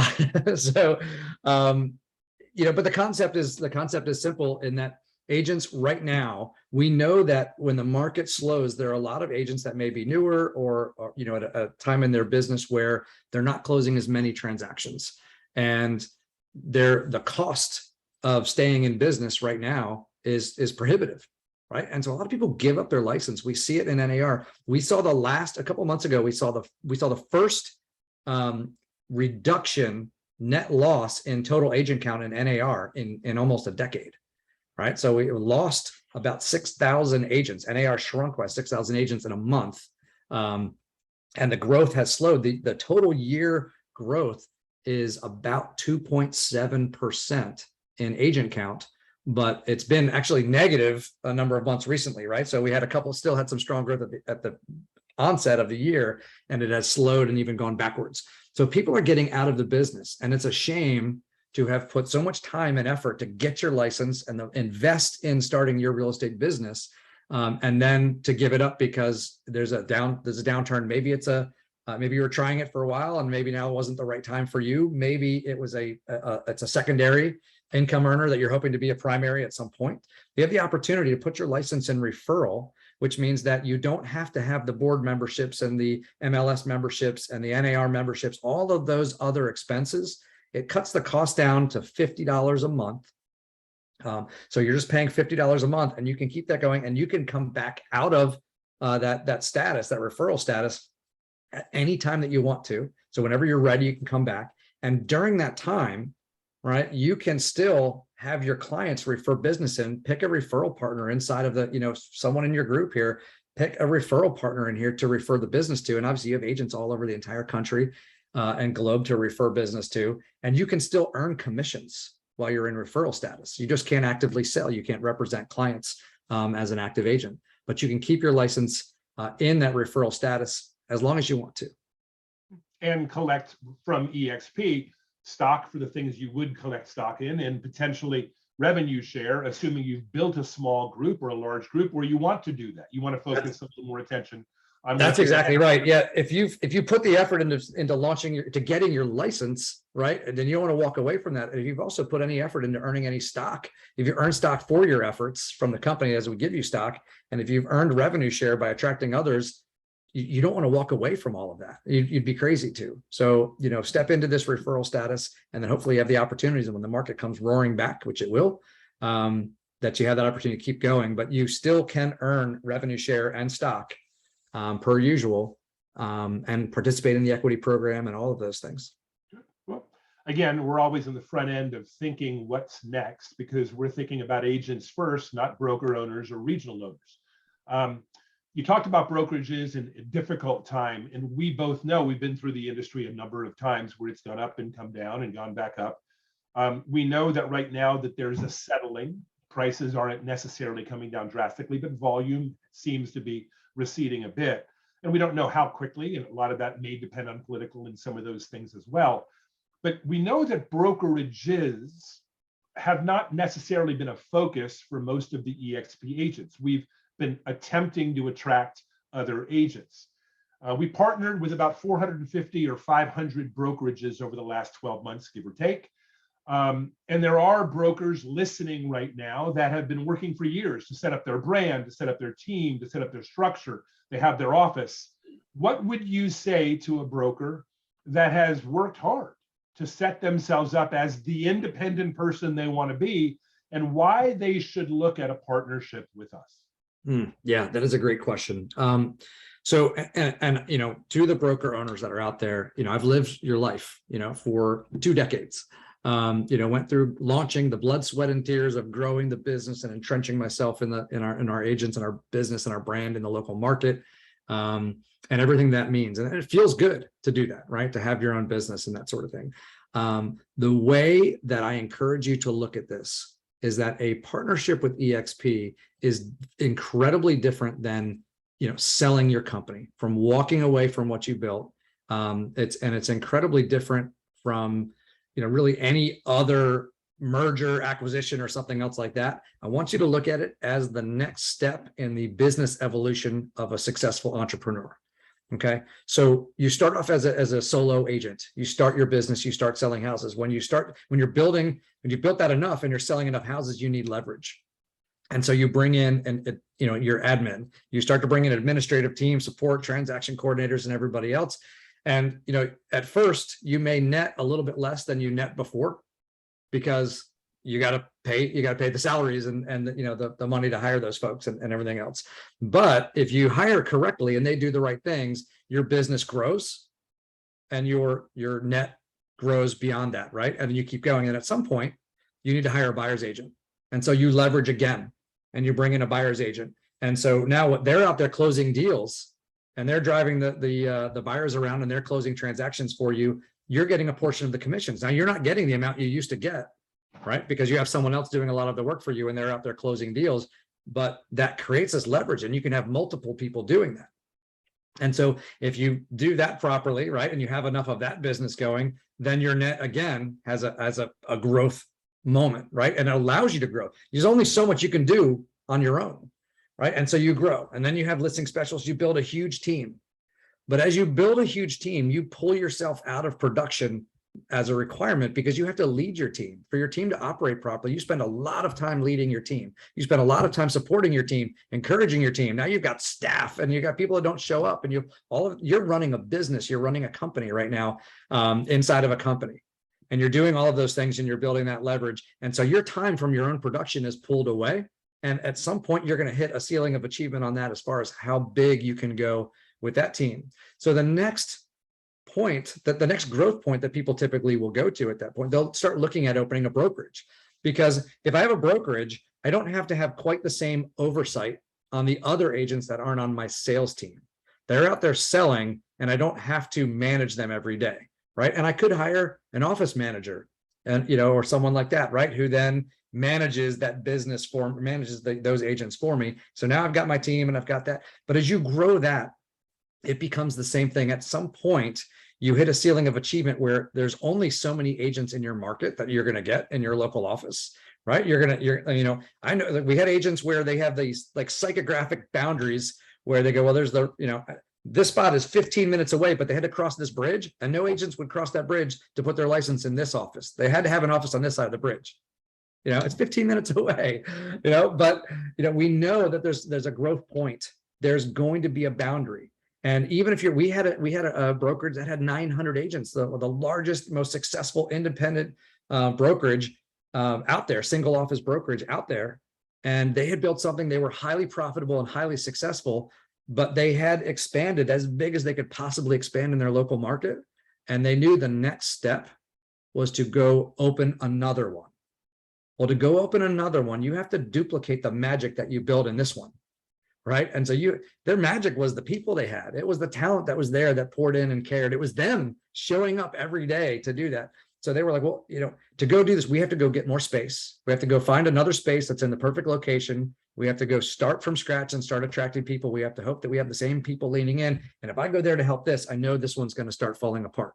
Speaker 2: but the concept is simple in that agents right now, we know that when the market slows, there are a lot of agents that may be newer or at a time in their business where they're not closing as many transactions, and the cost of staying in business right now is prohibitive, right? And so a lot of people give up their license. We see it in NAR. We saw a couple of months ago, we saw the first reduction net loss in total agent count in NAR in almost a decade. Right. So we lost about 6,000 agents. NAR shrunk by 6,000 agents in a month. And the growth has slowed. The total year growth is about 2.7% in agent count, but it's been actually negative a number of months recently. Right. So we had still had some strong growth at the onset of the year, and it has slowed and even gone backwards. So people are getting out of the business, and it's a shame to have put so much time and effort to get your license and invest in starting your real estate business, and then to give it up because there's a downturn. Maybe maybe you were trying it for a while and maybe now wasn't the right time for you. Maybe it was it's a secondary income earner that you're hoping to be a primary at some point. You have the opportunity to put your license in referral, which means that you don't have to have the board memberships and the MLS memberships and the NAR memberships, all of those other expenses. It cuts the cost down to $50 a month. So you're just paying $50 a month, and you can keep that going, and you can come back out of that status, that referral status, at any time that you want to. So whenever you're ready, you can come back. And during that time, right, you can still have your clients refer business in. Pick a referral partner inside of someone in your group here. Pick a referral partner in here to refer the business to. And obviously, you have agents all over the entire country and globe to refer business to, and you can still earn commissions while you're in referral status. You just can't actively sell. You can't represent clients as an active agent, but you can keep your license in that referral status as long as you want to.
Speaker 1: And collect from EXP stock for the things you would collect stock in, and potentially revenue share, assuming you've built a small group or a large group where you want to do that. You want to focus a little more attention on.
Speaker 2: That's exactly right. Yeah, if you put the effort into launching to getting your license, right, and then you don't want to walk away from that. If you've also put any effort into earning any stock, if you earn stock for your efforts from the company as we give you stock, and if you've earned revenue share by attracting others, you don't want to walk away from all of that. You'd be crazy to. So, step into this referral status, and then hopefully you have the opportunities, and when the market comes roaring back, which it will, that you have that opportunity to keep going, but you still can earn revenue share and stock per usual, and participate in the equity program and all of those things.
Speaker 1: Well, again, we're always in the front end of thinking what's next, because we're thinking about agents first, not broker owners or regional owners. You talked about brokerages in a difficult time, and we both know we've been through the industry a number of times where it's gone up and come down and gone back up. We know that right now that there's a settling. Prices aren't necessarily coming down drastically, but volume seems to be receding a bit. And we don't know how quickly, and a lot of that may depend on political and some of those things as well. But we know that brokerages have not necessarily been a focus for most of the EXP agents. We've been attempting to attract other agents. We partnered with about 450 or 500 brokerages over the last 12 months, give or take. And there are brokers listening right now that have been working for years to set up their brand, to set up their team, to set up their structure. They have their office. What would you say to a broker that has worked hard to set themselves up as the independent person they want to be, and why they should look at a partnership with us?
Speaker 2: Yeah, that is a great question. So, to the broker owners that are out there, I've lived your life, for 2 decades. Went through launching the blood, sweat, and tears of growing the business and entrenching myself in our agents and our business and our brand in the local market, and everything that means. And it feels good to do that, right? To have your own business and that sort of thing. The way that I encourage you to look at this is that a partnership with EXP is incredibly different than, selling your company, from walking away from what you built. It's incredibly different from, really any other merger, acquisition, or something else like that. I want you to look at it as the next step in the business evolution of a successful entrepreneur. Okay. So you start off as a solo agent. You start your business, you start selling houses. When you built that enough and you're selling enough houses, you need leverage. And so you bring in your admin, you start to bring in administrative team, support, transaction coordinators, and everybody else. And, at first you may net a little bit less than you net before, because you got to pay the salaries and the money to hire those folks and everything else. But if you hire correctly and they do the right things, your business grows and your net grows beyond that, right? And then you keep going. And at some point, you need to hire a buyer's agent. And so you leverage again and you bring in a buyer's agent. And so now they're out there closing deals and they're driving the buyers around and they're closing transactions for you. You're getting a portion of the commissions. Now you're not getting the amount you used to get, right? Because you have someone else doing a lot of the work for you and they're out there closing deals, but that creates this leverage and you can have multiple people doing that. And so if you do that properly, right, and you have enough of that business going, then your net again has a growth moment, right? And it allows you to grow. There's only so much you can do on your own, right? And so you grow, and then you have listing specialists, you build a huge team. But as you build a huge team, you pull yourself out of production as a requirement, because you have to lead your team. For your team to operate properly, you spend a lot of time leading your team. You spend a lot of time supporting your team, encouraging your team. Now you've got staff and you've got people that don't show up, and you're running a business, you're running a company right now, inside of a company. And you're doing all of those things and you're building that leverage. And so your time from your own production is pulled away. And at some point, you're going to hit a ceiling of achievement on that as far as how big you can go with that team. So the next growth point that people typically will go to at that point, they'll start looking at opening a brokerage. Because if I have a brokerage, I don't have to have quite the same oversight on the other agents that aren't on my sales team. They're out there selling and I don't have to manage them every day, right? And I could hire an office manager and, or someone like that, right? Who then manages that business manages those agents for me. So now I've got my team and I've got that. But as you grow that, it becomes the same thing. At some point, you hit a ceiling of achievement where there's only so many agents in your market that you're going to get in your local office, right? I know that we had agents where they have these like psychographic boundaries where they go, well, there's this spot is 15 minutes away, but they had to cross this bridge, and no agents would cross that bridge to put their license in this office. They had to have an office on this side of the bridge. It's 15 minutes away, but we know that there's a growth point. There's going to be a boundary. And even if we had a brokerage that had 900 agents, the largest, most successful independent brokerage out there, single office brokerage out there. And they had built something, they were highly profitable and highly successful, but they had expanded as big as they could possibly expand in their local market. And they knew the next step was to go open another one. Well, to go open another one, you have to duplicate the magic that you built in this one, right? And so their magic was the people they had. It was the talent that was there that poured in and cared. It was them showing up every day to do that. So they were like, well, to go do this, we have to go get more space. We have to go find another space that's in the perfect location. We have to go start from scratch and start attracting people. We have to hope that we have the same people leaning in. And if I go there to help this, I know this one's going to start falling apart.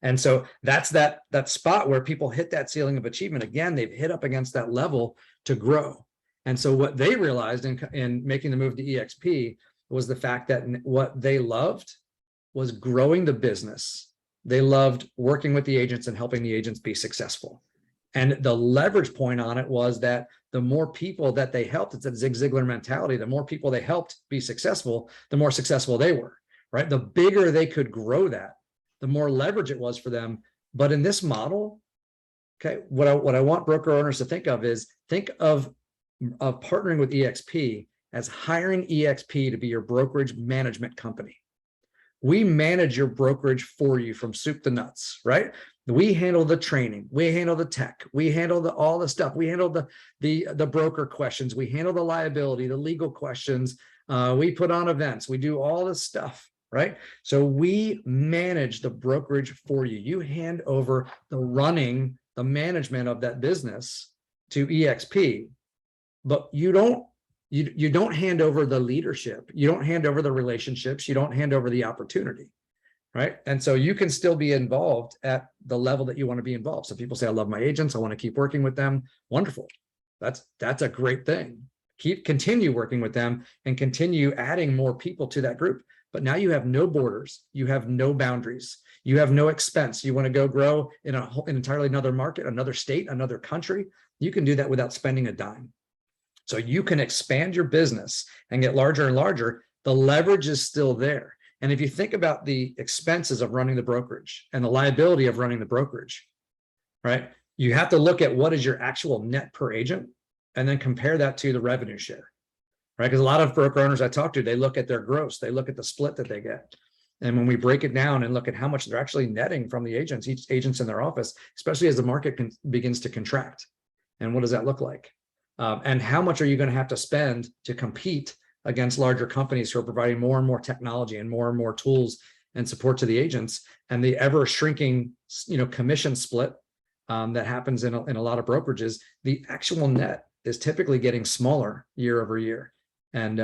Speaker 2: And so that's that spot where people hit that ceiling of achievement. Again, they've hit up against that level to grow. And so what they realized in making the move to EXP was the fact that what they loved was growing the business. They loved working with the agents and helping the agents be successful. And the leverage point on it was that the more people that they helped, it's a Zig Ziglar mentality, the more people they helped be successful, the more successful they were, right? The bigger they could grow that, the more leverage it was for them. But in this model, okay, what I want broker owners to think of is think of partnering with EXP as hiring EXP to be your brokerage management company. We manage your brokerage for you from soup to nuts, right? We handle the training, we handle the tech, we handle all the stuff, we handle the broker questions, we handle the liability, the legal questions, we put on events, we do all this stuff, right? So we manage the brokerage for you. You hand over the management of that business to EXP, but you don't hand over the leadership. You don't hand over the relationships. You don't hand over the opportunity, right? And so you can still be involved at the level that you want to be involved. So people say, I love my agents. I want to keep working with them. Wonderful. That's a great thing. Continue working with them and continue adding more people to that group. But now you have no borders. You have no boundaries. You have no expense. You want to go grow in an entirely another market, another state, another country. You can do that without spending a dime. So you can expand your business and get larger and larger. The leverage is still there. And if you think about the expenses of running the brokerage and the liability of running the brokerage, right? You have to look at what is your actual net per agent and then compare that to the revenue share, right? Because a lot of broker owners I talk to, they look at their gross, they look at the split that they get. And when we break it down and look at how much they're actually netting from the agents, each agent's in their office, especially as the market begins to contract. And what does that look like? And how much are you going to have to spend to compete against larger companies who are providing more and more technology and more tools and support to the agents, and the ever shrinking, commission split that happens in a lot of brokerages? The actual net is typically getting smaller year over year. And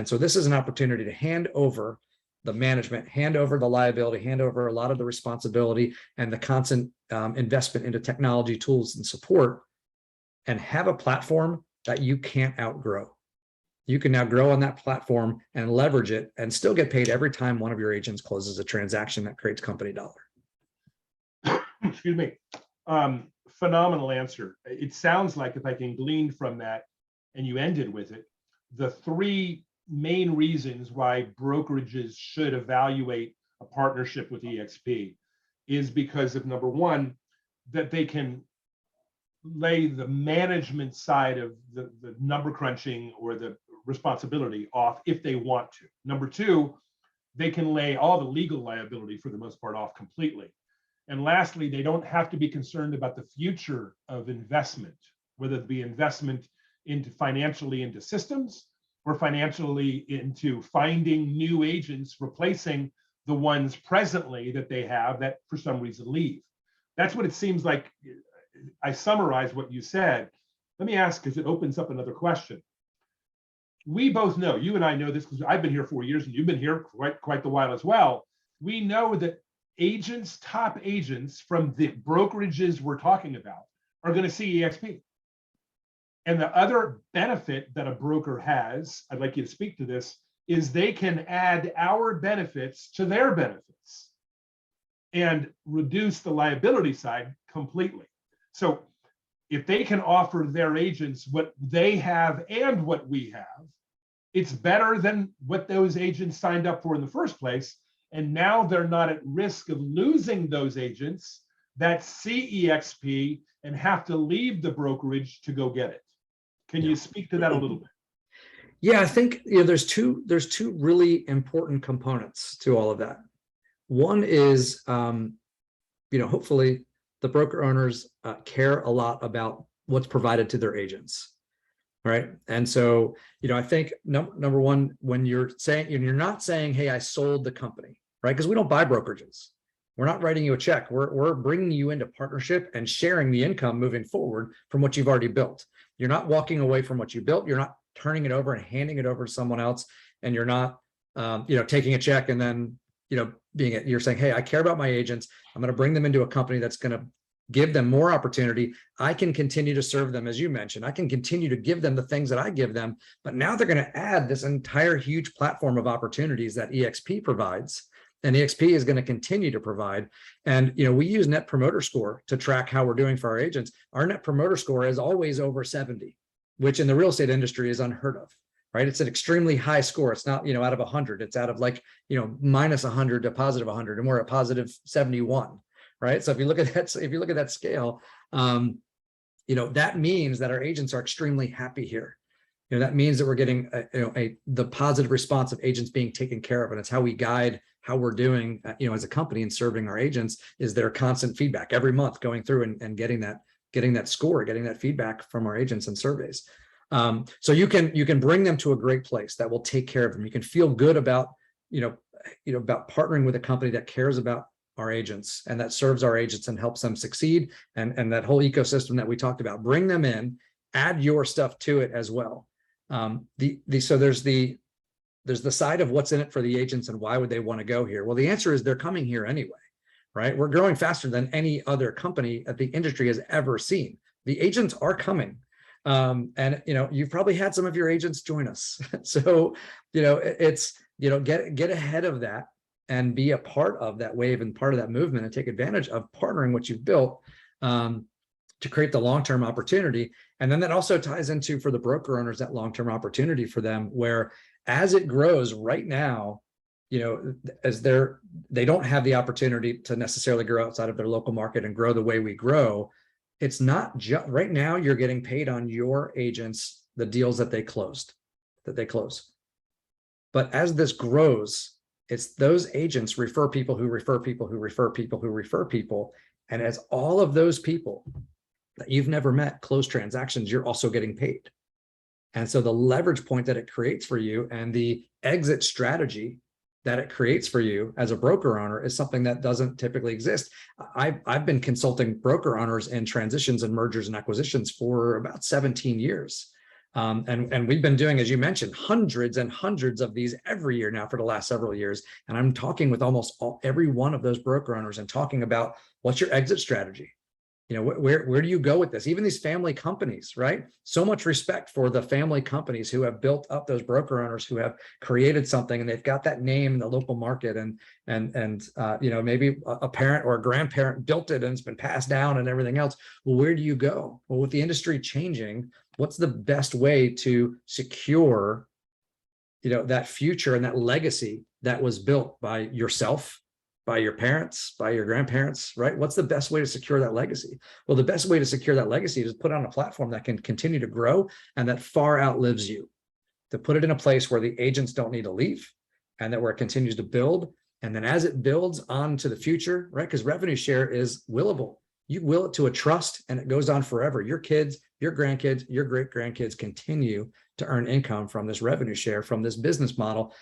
Speaker 2: so this is an opportunity to hand over the management, hand over the liability, hand over a lot of the responsibility and the constant investment into technology tools and support, and have a platform that you can't outgrow. You can now grow on that platform and leverage it and still get paid every time one of your agents closes a transaction that creates company dollar.
Speaker 1: Excuse me. Phenomenal answer. It sounds like, if I can glean from that, and you ended with it, the three main reasons why brokerages should evaluate a partnership with EXP is because of, number one, that they can lay the management side of the number crunching or the responsibility off if they want to. Number two, they can lay all the legal liability for the most part off completely. And lastly, they don't have to be concerned about the future of investment, whether it be investment financially into systems or financially into finding new agents, replacing the ones presently that they have that for some reason leave. That's what it seems like. I summarize what you said. Let me ask, because it opens up another question. We both know, you and I know this because I've been here 4 years and you've been here quite the while as well. We know that agents, top agents from the brokerages we're talking about, are going to see EXP. And the other benefit that a broker has, I'd like you to speak to this, is they can add our benefits to their benefits and reduce the liability side completely. So if they can offer their agents what they have and what we have, it's better than what those agents signed up for in the first place. And now they're not at risk of losing those agents that see EXP and have to leave the brokerage to go get it. Can you speak to that a little bit?
Speaker 2: Yeah, I think there's two really important components to all of that. One is hopefully the broker owners care a lot about what's provided to their agents, right? And so I think number one, when you're not saying, hey, I sold the company, right? Because we don't buy brokerages. We're not writing you a check. We're bringing you into partnership and sharing the income moving forward from what you've already built. You're not walking away from what you built. You're not turning it over and handing it over to someone else. And you're not, taking a check and then, you're saying, hey, I care about my agents. I'm going to bring them into a company that's going to give them more opportunity. I can continue to serve them, as you mentioned. I can continue to give them the things that I give them, but now they're going to add this entire huge platform of opportunities that EXP provides. And EXP is going to continue to provide. And, we use Net Promoter Score to track how we're doing for our agents. Our Net Promoter Score is always over 70, which in the real estate industry is unheard of, right? It's an extremely high score. It's not, out of 100. It's out of minus 100 to positive 100, and we're at positive 71, right? So if you look at that scale, that means that our agents are extremely happy here. That means that we're getting the positive response of agents being taken care of, and it's how we guide how we're doing, as a company and serving our agents, is their constant feedback every month, going through and getting that score, getting that feedback from our agents and surveys. So you can bring them to a great place that will take care of them. You can feel good about about partnering with a company that cares about our agents and that serves our agents and helps them succeed, and that whole ecosystem that we talked about. Bring them in, add your stuff to it as well. So there's the side of what's in it for the agents and why would they want to go here? Well, the answer is they're coming here anyway, right? We're growing faster than any other company that the industry has ever seen. The agents are coming. And you've probably had some of your agents join us. So, it's, get ahead of that and be a part of that wave and part of that movement, and take advantage of partnering what you've built to create the long-term opportunity. And then that also ties into, for the broker owners, that long-term opportunity for them, where as it grows right now, as they don't have the opportunity to necessarily grow outside of their local market and grow the way we grow. It's not just right now, you're getting paid on your agents, the deals that they close. But as this grows, it's those agents refer people who refer people who refer people who refer people. And as all of those people that you've never met close transactions, you're also getting paid. And so the leverage point that it creates for you and the exit strategy that it creates for you as a broker owner is something that doesn't typically exist. I've been consulting broker owners in transitions and mergers and acquisitions for about 17 years. And we've been doing, as you mentioned, hundreds and hundreds of these every year now for the last several years. And I'm talking with almost every one of those broker owners and talking about, what's your exit strategy? Where do you go with this? Even these family companies, right? So much respect for the family companies who have built up those broker owners, who have created something and they've got that name in the local market, and maybe a parent or a grandparent built it and it's been passed down and everything else. Well, where do you go? Well, with the industry changing, what's the best way to secure, that future and that legacy that was built by yourself, by your parents, by your grandparents, right? What's the best way to secure that legacy? Well, the best way to secure that legacy is put on a platform that can continue to grow and that far outlives you, to put it in a place where the agents don't need to leave, and that where it continues to build. And then as it builds on to the future, right? Because revenue share is willable. You will it to a trust and it goes on forever. Your kids, your grandkids, your great grandkids continue to earn income from this revenue share, from this business model.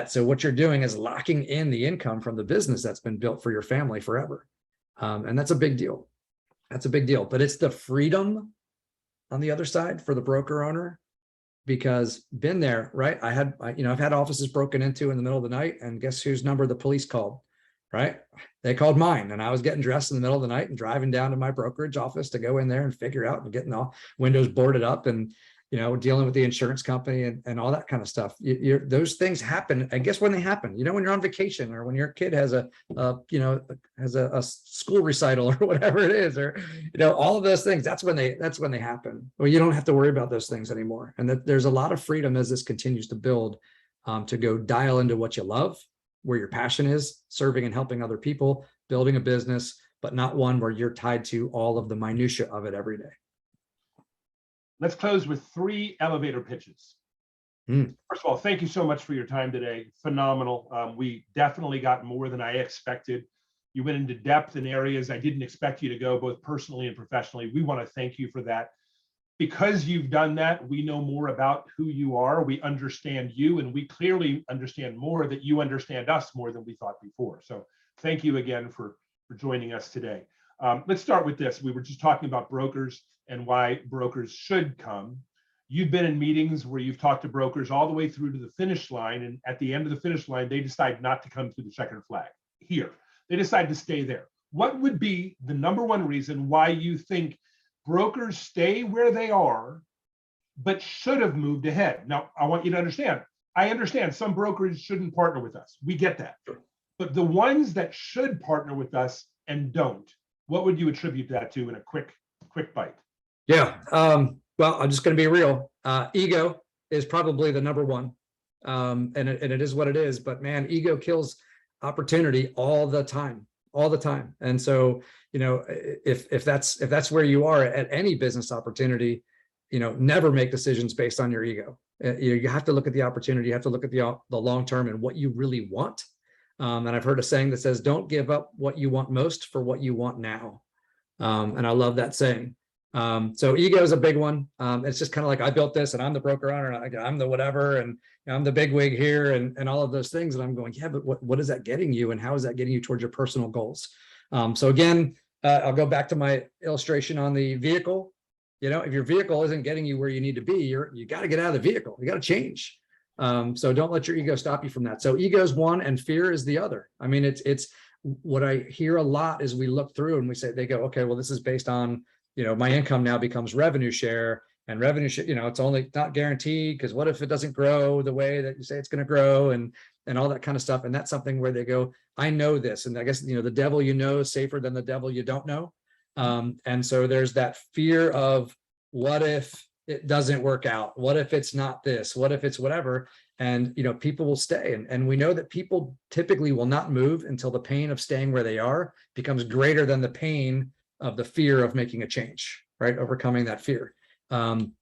Speaker 2: So what you're doing is locking in the income from the business that's been built for your family forever. And that's a big deal. That's a big deal, but it's the freedom on the other side for the broker owner, because been there, right? I've had offices broken into in the middle of the night, and guess whose number the police called? right? They called mine, and I was getting dressed in the middle of the night and driving down to my brokerage office to go in there and figure out and getting all windows boarded up and, dealing with the insurance company and all that kind of stuff. Those things happen. I guess when they happen, when you're on vacation or when your kid has a school recital or whatever it is, or, all of those things, that's when they happen. Well, you don't have to worry about those things anymore. And that there's a lot of freedom as this continues to build, to go dial into what you love, where your passion is, serving and helping other people, building a business, but not one where you're tied to all of the minutia of it every day.
Speaker 1: Let's close with 3 elevator pitches. First of all, thank you so much for your time today. Phenomenal. We definitely got more than I expected. You went into depth in areas I didn't expect you to go, both personally and professionally. We want to thank you for that. Because you've done that, we know more about who you are. We understand you, and we clearly understand more that you understand us more than we thought before. So thank you again for joining us today. Let's start with this. We were just talking about brokers and why brokers should come. You've been in meetings where you've talked to brokers all the way through to the finish line, and at the end of the finish line, they decide not to come through the checkered flag here. They decide to stay there. What would be the #1 reason why you think brokers stay where they are, but should have moved ahead? Now, I want you to understand, I understand some brokers shouldn't partner with us. We get that. But the ones that should partner with us and don't, what would you attribute that to in a quick bite?
Speaker 2: Yeah. Well, I'm just going to be real. Ego is probably the #1. And it is what it is. But man, ego kills opportunity all the time. And so, if that's where you are at any business opportunity, never make decisions based on your ego. You have to look at the opportunity. You have to look at the long term and what you really want. And I've heard a saying that says, don't give up what you want most for what you want now. And I love that saying. So ego is a big one. It's just kind of like, I built this and I'm the broker owner, and I'm the whatever, and I'm the big wig here and all of those things. And I'm going, yeah, but what is that getting you? And how is that getting you towards your personal goals? So again, I'll go back to my illustration on the vehicle. If your vehicle isn't getting you where you need to be, you got to get out of the vehicle. You got to change. So don't let your ego stop you from that. So ego is one and fear is the other. I mean, it's what I hear a lot is we look through and they go, okay, well, this is based on, my income now becomes revenue share, and revenue share, it's only not guaranteed, because what if it doesn't grow the way that you say it's going to grow, and all that kind of stuff. And that's something where they go, I know this. And I guess, the devil is safer than the devil you don't know. And so there's that fear of, what if it doesn't work out? What if it's not this? What if it's whatever? And, people will stay. And we know that people typically will not move until the pain of staying where they are becomes greater than the pain of the fear of making a change, right? Overcoming that fear. And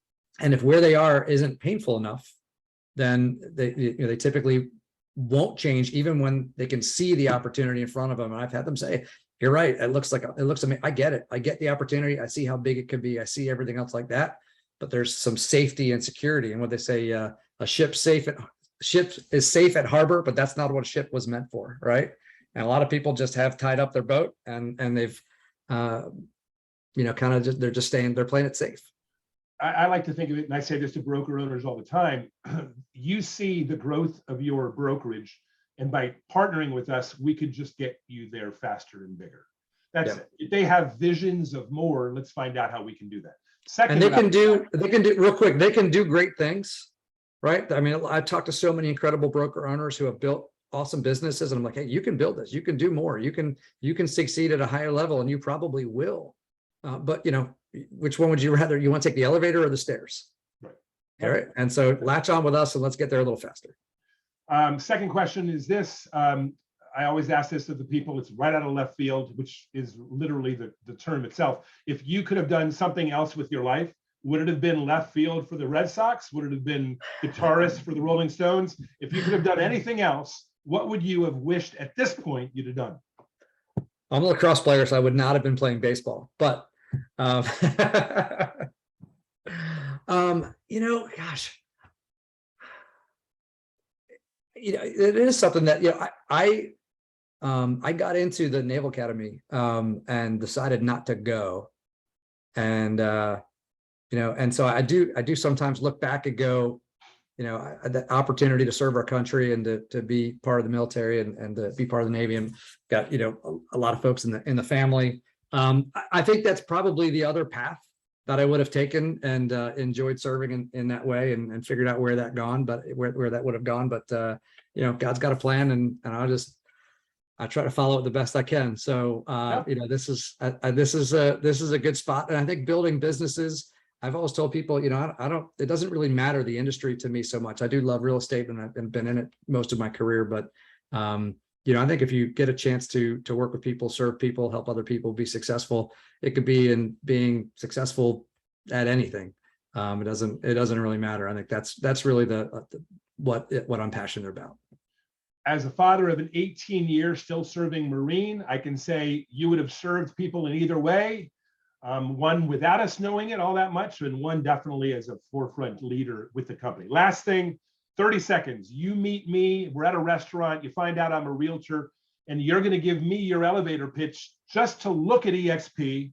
Speaker 2: if where they are isn't painful enough, then they typically won't change, even when they can see the opportunity in front of them. And I've had them say, you're right. It looks amazing. I get it. I get the opportunity. I see how big it could be. I see everything else like that, but there's some safety and security. And what they say, a ship is safe at harbor, but that's not what a ship was meant for. Right. And a lot of people just have tied up their boat and they've, kind of just, they're playing it safe.
Speaker 1: I like to think of it, and I say this to broker owners all the time, you see the growth of your brokerage, and by partnering with us, we could just get you there faster and bigger. That's it. If they have visions of more, let's find out how we can do that. Second,
Speaker 2: and they can do real quick, they can do great things, right? I mean, I've talked to so many incredible broker owners who have built awesome businesses, and I'm like, hey, you can build this, you can do more, you can succeed at a higher level, and you probably will. But which one would you rather? You want to take the elevator or the stairs?
Speaker 1: Right.
Speaker 2: All right. And so latch on with us and let's get there a little faster.
Speaker 1: Second question is this. I always ask this of the people. It's right out of left field, which is literally the term itself. If you could have done something else with your life, would it have been left field for the Red Sox? Would it have been guitarist for the Rolling Stones? If you could have done anything else, what would you have wished at this point you'd have done?
Speaker 2: I'm a lacrosse player, so I would not have been playing baseball, but gosh, it is something that, I got into the Naval Academy, and decided not to go. And, and so I do sometimes look back and go, the opportunity to serve our country and to be part of the military and to be part of the Navy, and got, a lot of folks in the family. I think that's probably the other path that I would have taken, and enjoyed serving in that way, and figured out where that would have gone. But God's got a plan, and I try to follow it the best I can. So this is a good spot. And I think building businesses, I've always told people, it doesn't really matter the industry to me so much. I do love real estate, and I've been in it most of my career, but I think if you get a chance to work with people, serve people, help other people be successful, it could be in being successful at anything. It doesn't really matter. I think that's really what I'm passionate about.
Speaker 1: As a father of an 18-year still serving Marine, I can say you would have served people in either way. One without us knowing it all that much, and one definitely as a forefront leader with the company. Last thing, 30 seconds. You meet me, we're at a restaurant, you find out I'm a realtor, and you're going to give me your elevator pitch just to look at EXP.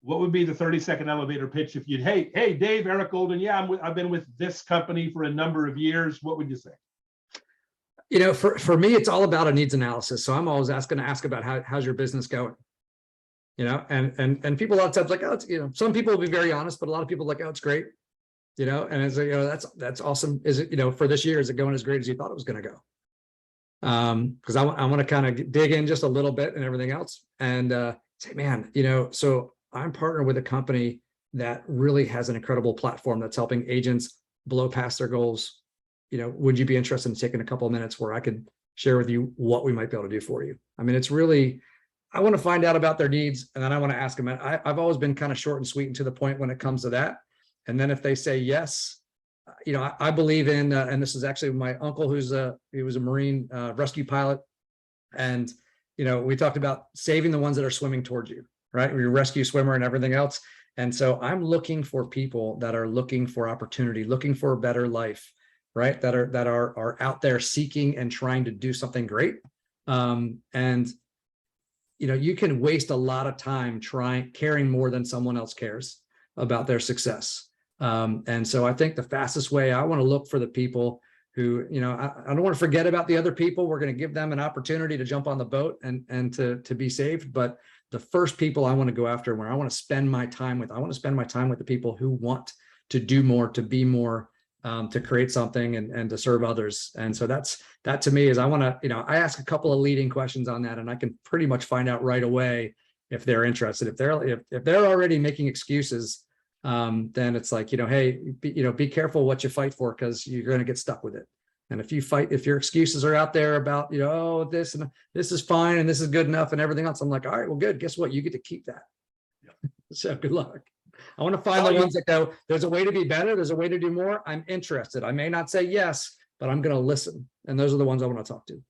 Speaker 1: What would be the 30-second elevator pitch if you'd, hey, Dave, Eric Golden, yeah, I've been with this company for a number of years. What would you say?
Speaker 2: For me, it's all about a needs analysis. So I'm always going to ask about how's your business going? And people a lot of times like, oh, it's, some people will be very honest, but a lot of people are like, oh, it's great. And it's like, that's awesome. Is it, for this year, is it going as great as you thought it was going to go? Because I want to kind of dig in just a little bit and everything else, and say, man, so I'm partnered with a company that really has an incredible platform that's helping agents blow past their goals. Would you be interested in taking a couple of minutes where I could share with you what we might be able to do for you? I mean, it's really, I want to find out about their needs, and then I want to ask them. I've always been kind of short and sweet and to the point when it comes to that. And then if they say yes, I believe in, and this is actually my uncle, he was a Marine rescue pilot. And, we talked about saving the ones that are swimming towards you, right? You're a rescue swimmer and everything else. And so I'm looking for people that are looking for opportunity, looking for a better life, right? That are out there seeking and trying to do something great. And you can waste a lot of time caring more than someone else cares about their success. And so I think the fastest way, I want to look for the people who, I don't want to forget about the other people. We're going to give them an opportunity to jump on the boat and to be saved. But the first people I want to go after, where I want to spend my time with, the people who want to do more, to be more, to create something and to serve others. And so that to me is, I want to, I ask a couple of leading questions on that, and I can pretty much find out right away if they're interested. If they're already making excuses, then it's like, hey, be careful what you fight for, because you're going to get stuck with it. And if your excuses are out there about, oh, this is fine and this is good enough and everything else, I'm like, all right, well, good. Guess what? You get to keep that. Yeah. So good luck. I want to find the ones that go, there's a way to be better. There's a way to do more. I'm interested. I may not say yes, but I'm going to listen. And those are the ones I want to talk to.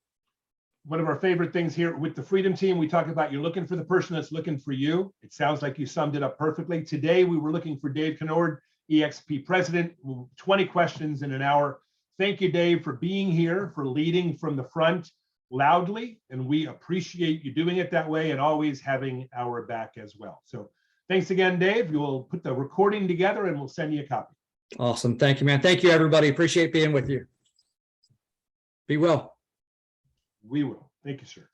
Speaker 1: One of our favorite things here with the Freedom Team, we talk about you're looking for the person that's looking for you. It sounds like you summed it up perfectly. Today, we were looking for Dave Conord, EXP president, 20 questions in an hour. Thank you, Dave, for being here, for leading from the front loudly. And we appreciate you doing it that way and always having our back as well. So thanks again, Dave. We'll put the recording together and we'll send you a copy.
Speaker 2: Awesome. Thank you, man. Thank you, everybody. Appreciate being with you. Be well.
Speaker 1: We will. Thank you, sir.